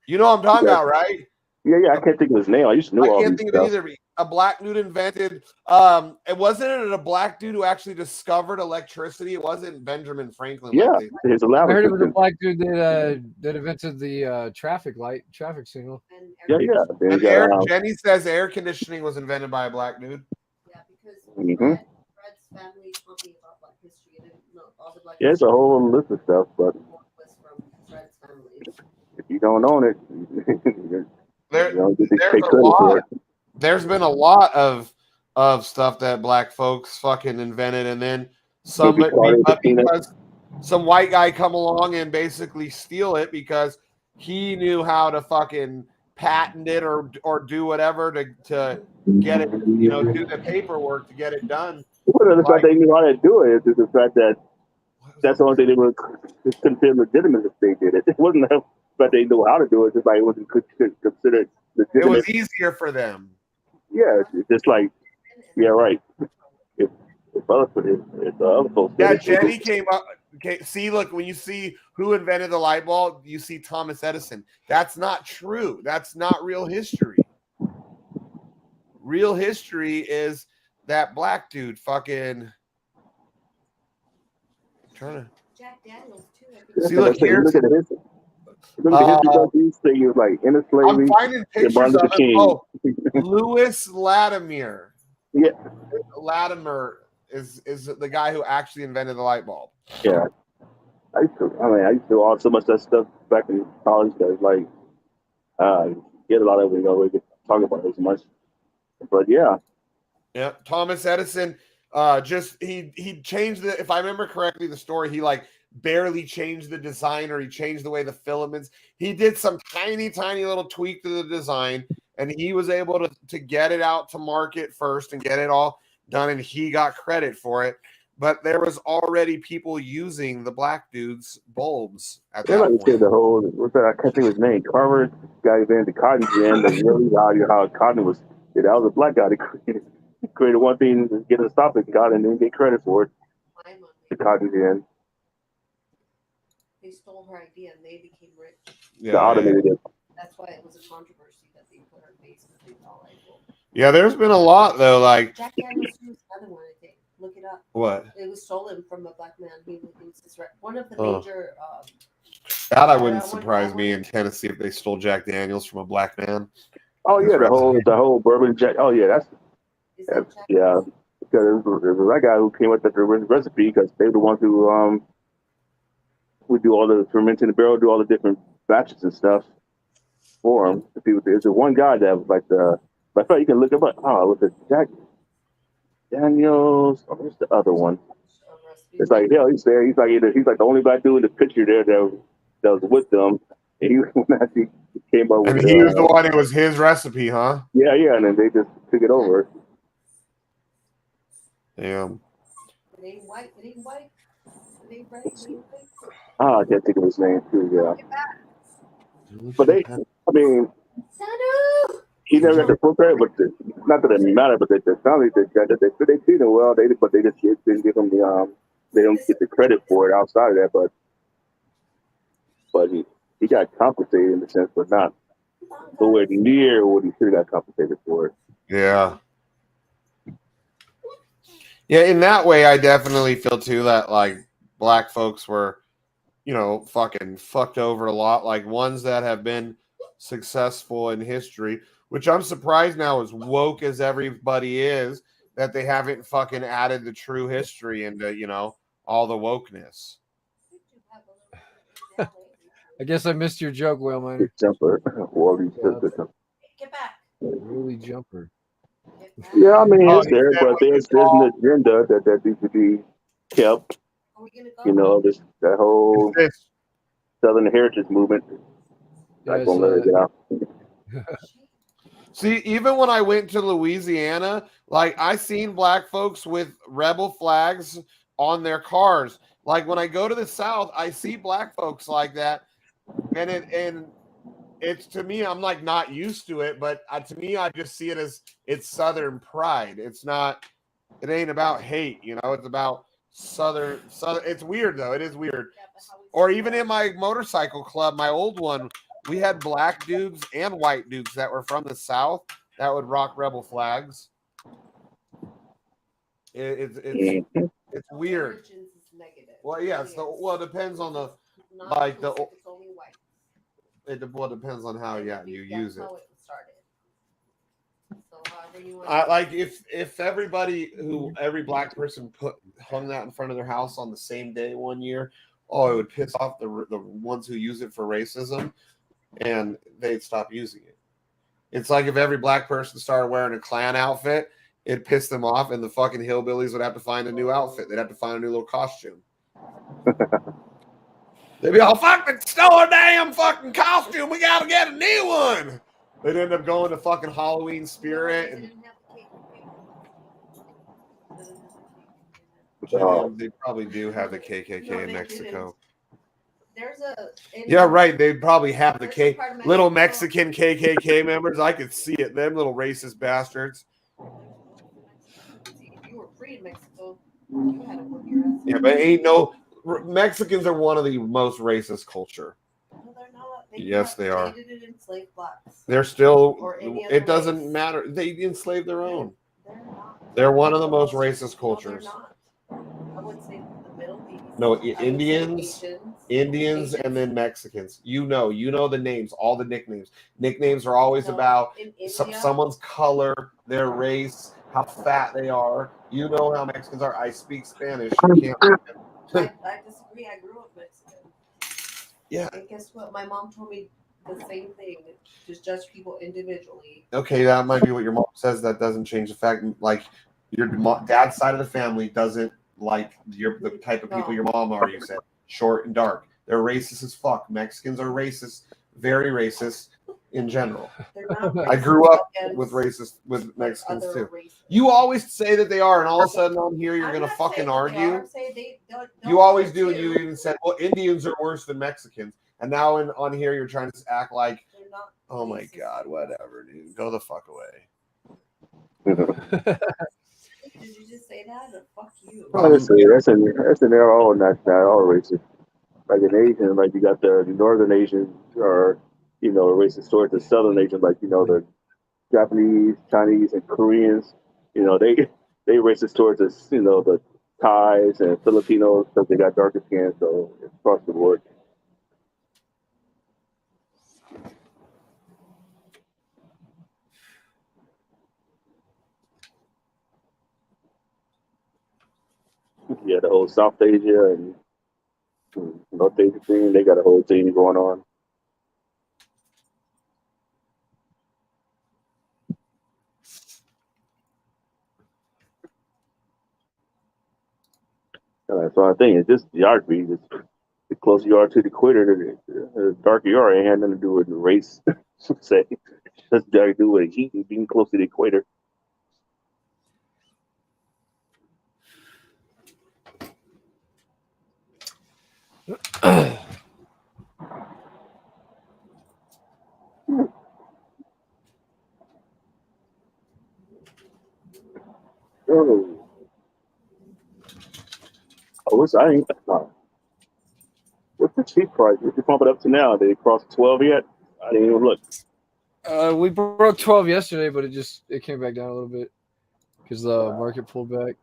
You know what I'm talking about, right?
Yeah, I can't think of his name. I used to know all
I can't
these
think of it
stuff.
either. A black dude invented. It wasn't a black dude who actually discovered electricity. It wasn't Benjamin Franklin.
Yeah,
his
I heard it was a black dude that invented the traffic signal.
Yeah.
And Jenny says air conditioning was invented by a black dude.
Yeah, because
Mm-hmm.
Fred's family taught me about black history. I didn't know all the black
Yeah, it's a whole list of stuff, but
was from Fred's family.
if you don't own it,
There's
take
a
credit
lot.
for it.
There's been a lot of stuff that black folks fucking invented, and then because some white guy come along and basically steal it because he knew how to fucking patent it or do whatever to get it, you know, do the paperwork to get it done.
Well, the fact they knew how to do it is the fact that that's the only thing they were considered legitimate if they did it. It wasn't the fact they knew how to do it, just like it wasn't considered legitimate.
It was easier for them.
Yeah, it's just like, yeah, right. If other folks
Yeah,
did it,
Jenny came up. Okay, see, look, when you see who invented the light bulb, you see Thomas Edison. That's not true. That's not real history. Real history is that black dude fucking trying to
Jack Daniels too.
see. Look here.
Look at the history. Look at the history of these things, like inner slavery.
I'm finding pictures
Martin
of
Luther
him.
King.
Oh, Louis Latimer.
Yeah,
Latimer is the guy who actually invented the light bulb.
yeah. I used to do all so much of that stuff back in college that like get a lot of it, you know, we could talk about it as much. But yeah.
Yeah, Thomas Edison just he changed the, if I remember correctly, the story, he like barely changed the design, or he changed the way the filaments. He did some tiny little tweak to the design, and he was able to get it out to market first and get it all done, and he got credit for it. But there was already people using the black dude's bulbs at that point.
The whole, what's that? I can't think of his name. Carver guy invented the cotton gin and really valued how cotton was. That was a black guy that created one thing to get us to stop it, got and then get credit for it. The cotton gin.
They stole her idea and they became rich.
Yeah,
they automated it.
That's why it was a controversy that they put her face because they thought like, well,
yeah, there's been a lot though. Like
Jack Daniels was another one, I think. Look it up.
What?
It was stolen from a black man. He was one of the major
That wouldn't surprise me in Tennessee if they stole Jack Daniels from a black man.
Oh yeah, the whole bourbon Jack. Oh yeah, that's yeah. Because it was that guy who came up with the recipe because they were the ones who would do all the fermenting the barrel, do all the different batches and stuff for him. The people, there's the one guy that was like the. I thought you can look him up. Oh, was it Jack Daniels? Or where's the other one? It's like hell. He's there. He's like the only black dude in the picture there that was with them. And he actually came up with.
And he was the one. It was his recipe, huh?
Yeah, yeah. And then they just took it over.
Damn.
It ain't white. It ain't white. It ain't red. It ain't white.
Oh, I can't think of his name too. Yeah. But they, I mean, he never got the full credit. But not that it matter. But the family they treat him well. They just didn't give him the They don't get the credit for it outside of that. But he got compensated in a sense, but not nowhere near what he should have got compensated for it.
Yeah. Yeah, in that way, I definitely feel too that like black folks were, fucking fucked over a lot. Like ones that have been successful in history, which I'm surprised now, as woke as everybody is, that they haven't fucking added the true history into, all the wokeness.
I guess I missed your joke, Whale Miner.
Jumper.
Get back.
Woolly jumper.
Yeah, I mean, it's there, but there's an agenda that needs to be kept. That whole Southern Heritage movement. Not gonna let it get out.
See, even when I went to Louisiana, like I seen black folks with rebel flags on their cars. Like when I go to the South, I see black folks like that, and it's to me, I'm like not used to it, but to me, I just see it as it's Southern pride. It ain't about hate, it's about Southern. It's weird though. It is weird. Or even in my motorcycle club, my old one, we had black dudes and white dudes that were from the South that would rock rebel flags. It's weird. Well, yeah. So it depends on the it depends on how you use it. I like if every black person hung that in front of their house on the same day one year, it would piss off the ones who use it for racism, and they'd stop using it. It's like if every black person started wearing a Klan outfit, it'd piss them off, and the fucking hillbillies would have to find a new outfit. They'd have to find a new little costume. They'd be all, fucking stole a damn fucking costume. We gotta get a new one. They'd end up going to fucking Halloween Spirit. And they probably do have the KKK in Mexico. Yeah, right. They'd probably have the little Mexican KKK members. I could see it. Them little racist bastards.
You were free in Mexico. You had to work your ass.
Yeah, but ain't no... Mexicans are one of the most racist culture.
No, they're not.
Yes, they are.
They didn't enslave blacks.
They're still... It doesn't matter. They enslaved their own.
They're not.
They're one of the most racist cultures.
No, they're not. I would say the Middle East.
No, Indians, and then Mexicans. You know the names, all the nicknames. Nicknames are always about someone's color, their race, how fat they are. You know how Mexicans are. I speak Spanish. You can't.
I disagree. I grew up Mexican.
Yeah.
And guess what? My mom told me the same thing. Just judge people individually.
Okay, that might be what your mom says. That doesn't change the fact. Like your dad's side of the family doesn't like the type of people your mom are. You said short and dark. They're racist as fuck. Mexicans are racist, very racist in general. I grew up with Mexicans too. You always say that they are, and all of a sudden on here you're gonna fucking argue. You always do, and you even said, "Well, Indians are worse than Mexicans," and now on here you're trying to act like, "Oh my god, whatever, dude, go the fuck away."
Did you just say that? Or fuck you.
Honestly, that's in there all not all races. Like in Asian, like you got the Northern Asians are, racist towards the Southern Asians, like the Japanese, Chinese, and Koreans. They racist towards us. The Thais and Filipinos because they got darker skin. So it's across the board. Yeah, the whole South Asia and North Asia thing. They got a whole thing going on. So I think it's just geography. Just the closer you are to the equator, the darker you are. It had nothing to do with the race. Say, that's got to do with heat and being close to the equator. Oh, what's I ain't. What's the cheap price? What's you pump it up to now? Did it cross 12 yet? I didn't even look.
We broke 12 yesterday, but it came back down a little bit because the market pulled back.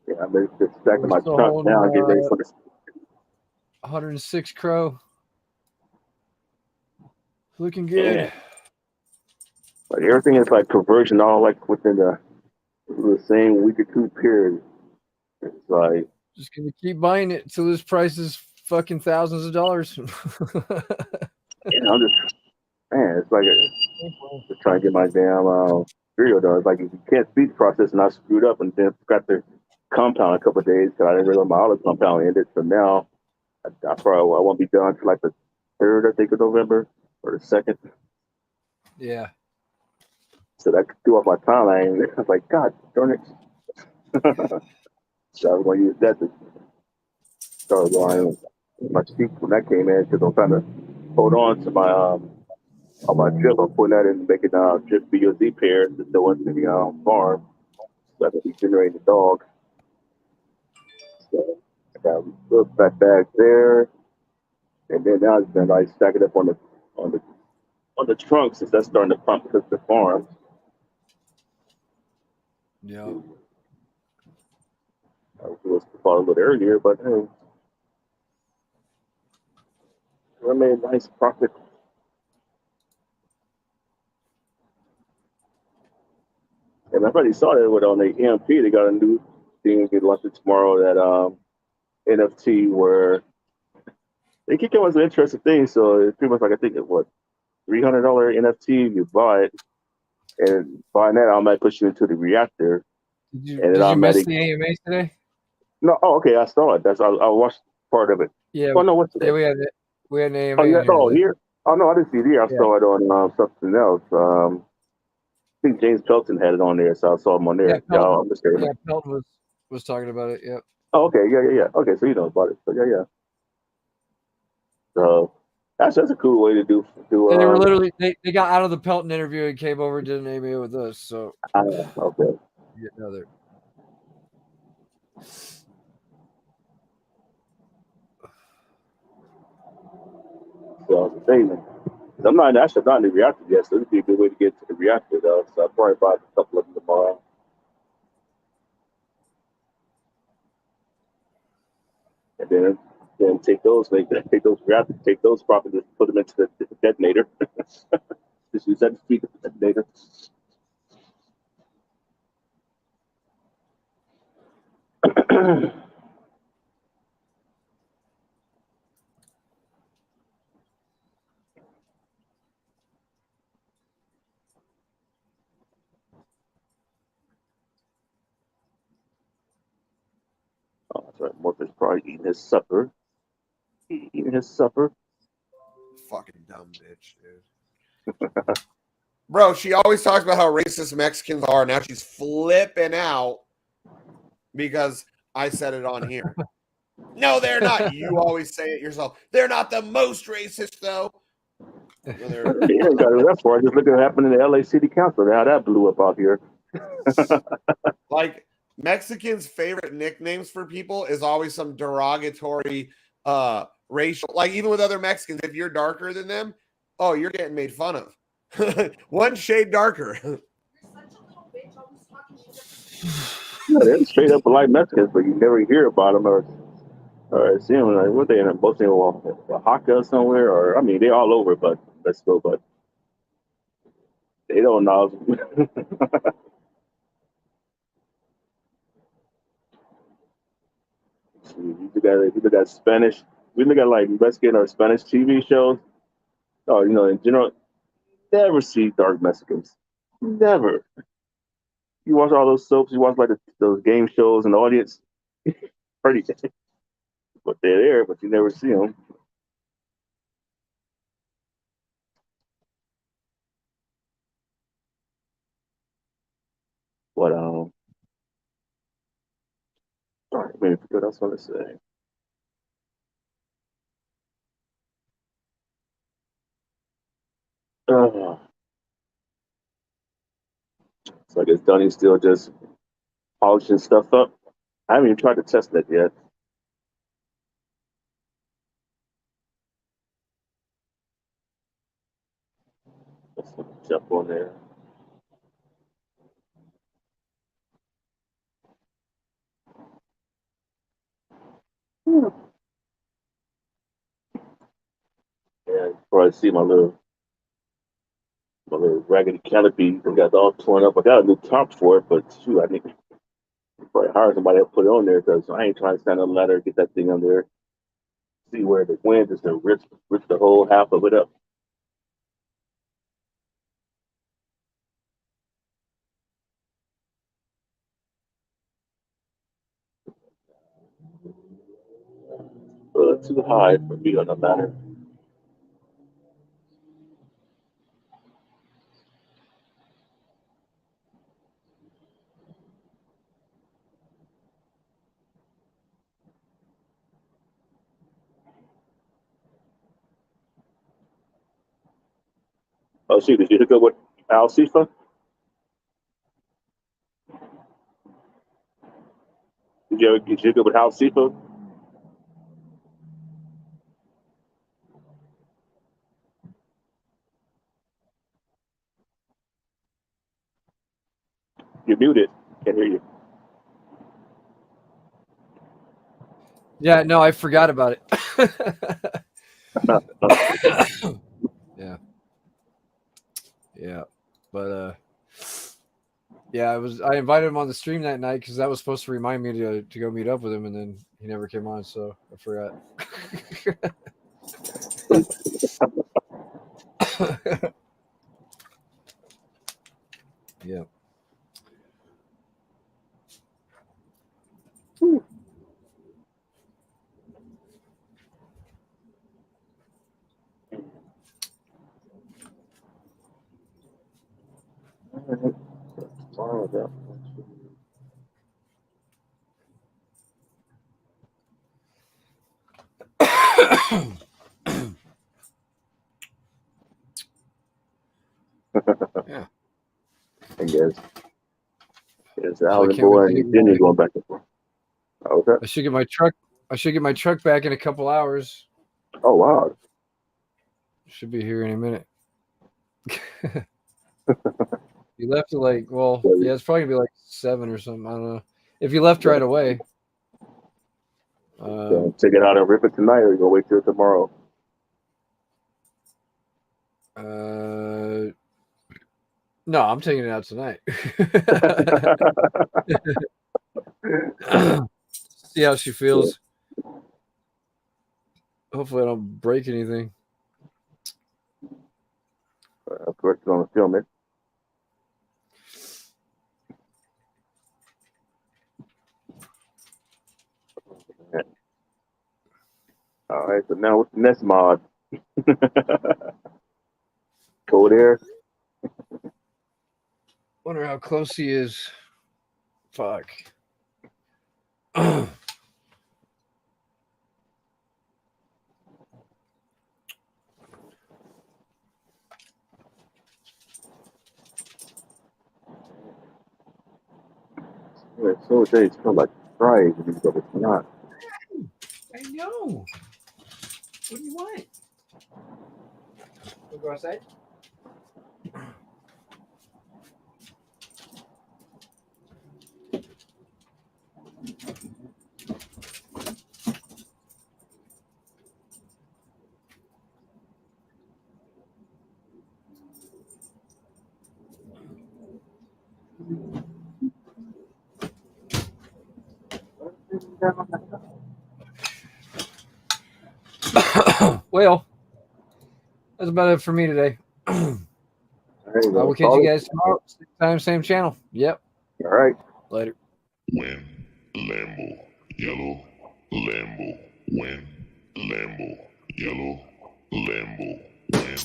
Yeah, I've been just stacking my
Still
trunk now and get ready for the
106 crow. Looking good.
Yeah. Like everything is like conversion, all like within the same week or two period. It's like
just gonna keep buying it till this price is fucking thousands of dollars.
I'm just it's like just trying to get my damn cereal done. It's like if you can't speed process and I screwed up and then got the compound a couple of days because I didn't realize my other compound ended. So now I won't be done until like the 3rd, I think, of November or the 2nd.
Yeah.
So that threw off my timeline. I was like, God darn it. So I was going to use that to start going my sheep when that came in because I'm trying to hold on to my on my drip. I'm putting that in and making drip BOZ pairs to throw into the farm so I can be generating the dog. So I got little fat bags there, and then now it's been like stack it up on the trunk since that's starting to pump the farm.
Yeah.
I was a little earlier, but hey, I made a nice profit. And I already saw that on the EMP. They got a new thing get launched tomorrow that NFT where they keep giving us an interesting thing. So it's pretty much like I think it's what $300 NFT. You buy it, and buying that automatically push you into the reactor.
Did you miss the AMA today?
No. Oh, okay. I saw it. I watched part of it.
Yeah.
Oh no, what's today?
Yeah, we had an AMA.
Oh, yeah.
Here
here. Oh no, I didn't see it here. I saw it on something else. I think James Pelton had it on there, so I saw him on there.
Yeah, Pelton was talking about it. Yep.
Oh, okay. Yeah. Okay, so you know about it. So yeah. So that's a cool way to do.
And they were literally they got out of the Pelton interview and came over and did an AMA with us. So
okay.
Yeah, another.
So the thing, I'm not actually not in the reactor yet, so this would be a good way to get to the reactor though. So I'll probably buy a couple of them tomorrow. And then take those reactors, take those properties, put them into the detonator. Just use that to feed the detonator. Oh, that's right. Morpheus probably eating his supper. Eating his supper.
Fucking dumb bitch, dude. Bro, she always talks about how racist Mexicans are. Now she's flipping out because I said it on here. No, they're not. You always say it yourself. They're not the most racist, though.
Yeah, got that far. Just look at what happened in the LA City Council. How that blew up out here.
Like Mexicans' favorite nicknames for people is always some derogatory racial. Like even with other Mexicans, if you're darker than them, oh, you're getting made fun of. One shade darker.
Yeah, they're straight up like Mexicans, but you never hear about them or see them. Like, what they in both in Oaxaca somewhere, or I mean, they're all over, but Mexico, but they don't know. You look at Spanish. We look at like Mexican or Spanish TV shows. Oh, you know, in general, never see dark Mexicans. Never. You watch all those soaps. You watch like those game shows and the audience. Pretty, but they're there, but you never see them. But sorry, maybe what else I want to say. So I guess Donnie's still just polishing stuff up. I haven't even tried to test that yet. Let's jump on there. Yeah, you probably see my little raggedy canopy. I got it all torn up. I got a new top for it, but shoot, I need to probably hire somebody to put it on there because I ain't trying to stand on the ladder, get that thing on there, see where the wind is to rip the whole half of it up. Too high for me on the ladder. Oh, shoot, did you hook up with Al Sifa? Did you hook up with Al Sifa? You're muted. Can't hear you.
Yeah, no, I forgot about it. Yeah. Yeah. But yeah, I invited him on the stream that night because that was supposed to remind me to go meet up with him, and then he never came on, so I forgot. Yeah. Yeah.
I guess. It's
So I
Alan
can't wait
Boy
to get
and Jenny going back and forth. Okay.
I should get my truck back in a couple hours.
Oh wow.
Should be here any minute. You left it like, well, yeah, it's probably gonna be like 7 or something. I don't know. If you left right away.
Take it out and rip it tonight, or you gonna wait till tomorrow?
No, I'm taking it out tonight. See how she feels. Hopefully, I don't break anything.
Of course, you're gonna film it. All right, so now what's the next mod? Cold air.
Wonder how close he is. Fuck.
Yeah, so they smell like fries, but it's not.
I know. What do you want? We'll go outside. Well, that's about it for me today. We'll catch you guys tomorrow. Same time, same channel. Yep.
All right.
Later.
Win, Lambo, yellow, Lambo, win, Lambo, yellow, Lambo, win,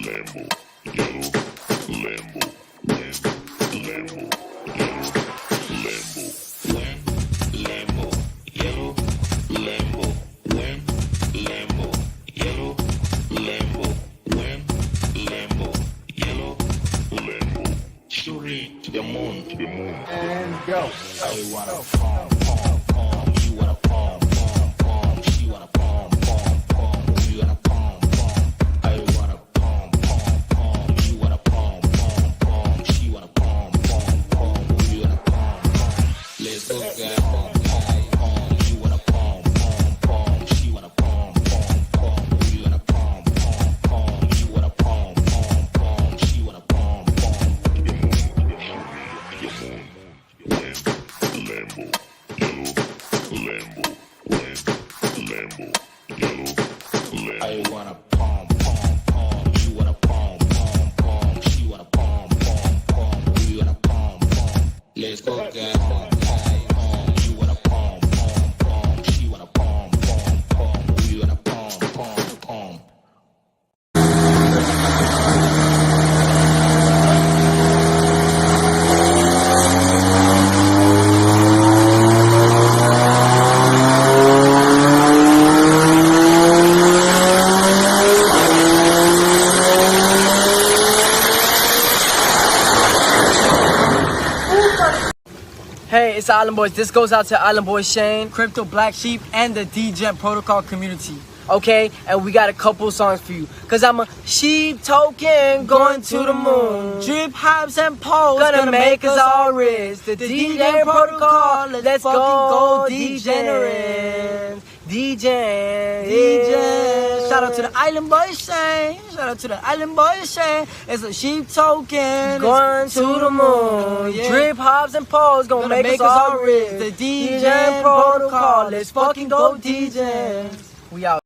Lambo, yellow, Lambo, win, Lambo, yellow, Lambo, win, Lambo, yellow, Lambo, win, Lambo, yellow, Lambo, win, Lambo, yellow, Lambo, shooting to the moon,
And go.
I wanna palm, palm, palm. You wanna palm, palm, palm. She wanna palm, palm, palm. You wanna palm, palm. I wanna palm, palm, palm. You wanna palm, palm, palm. She wanna palm, palm, palm. You wanna palm, palm. Let's go, guys. Palm, palm, palm. You wanna palm, palm, palm. She wanna palm, palm, palm. You wanna palm, palm, palm. You wanna palm, palm, palm. She wanna palm, palm. Lambo, yellow, Lambo, win, Lambo, yellow, Lambo. I wanna palm, palm, palm. You wanna palm, palm, palm. She wanna palm, palm, palm. We wanna palm, palm. Let's go, guys. Palm, palm, palm. You wanna palm, palm, palm. She wanna palm, palm, palm. We wanna palm, palm, palm.
Hey, it's the Island Boys. This goes out to Island Boy Shane, Crypto Black Sheep, and the Degen Protocol community. Okay, and we got a couple songs for you. Cause I'm a sheep token going to the moon. Drip hops and poles gonna make us all rich. The Degen Protocol, let's go degenerate. Degen. Shout out to the Island Boy Shane. Shout out to the Island Boy Shane. It's a sheep token going to the moon. Yeah. Drip hops and poles gonna make us all rich. The Degen Protocol, let's fucking go Degen. We out.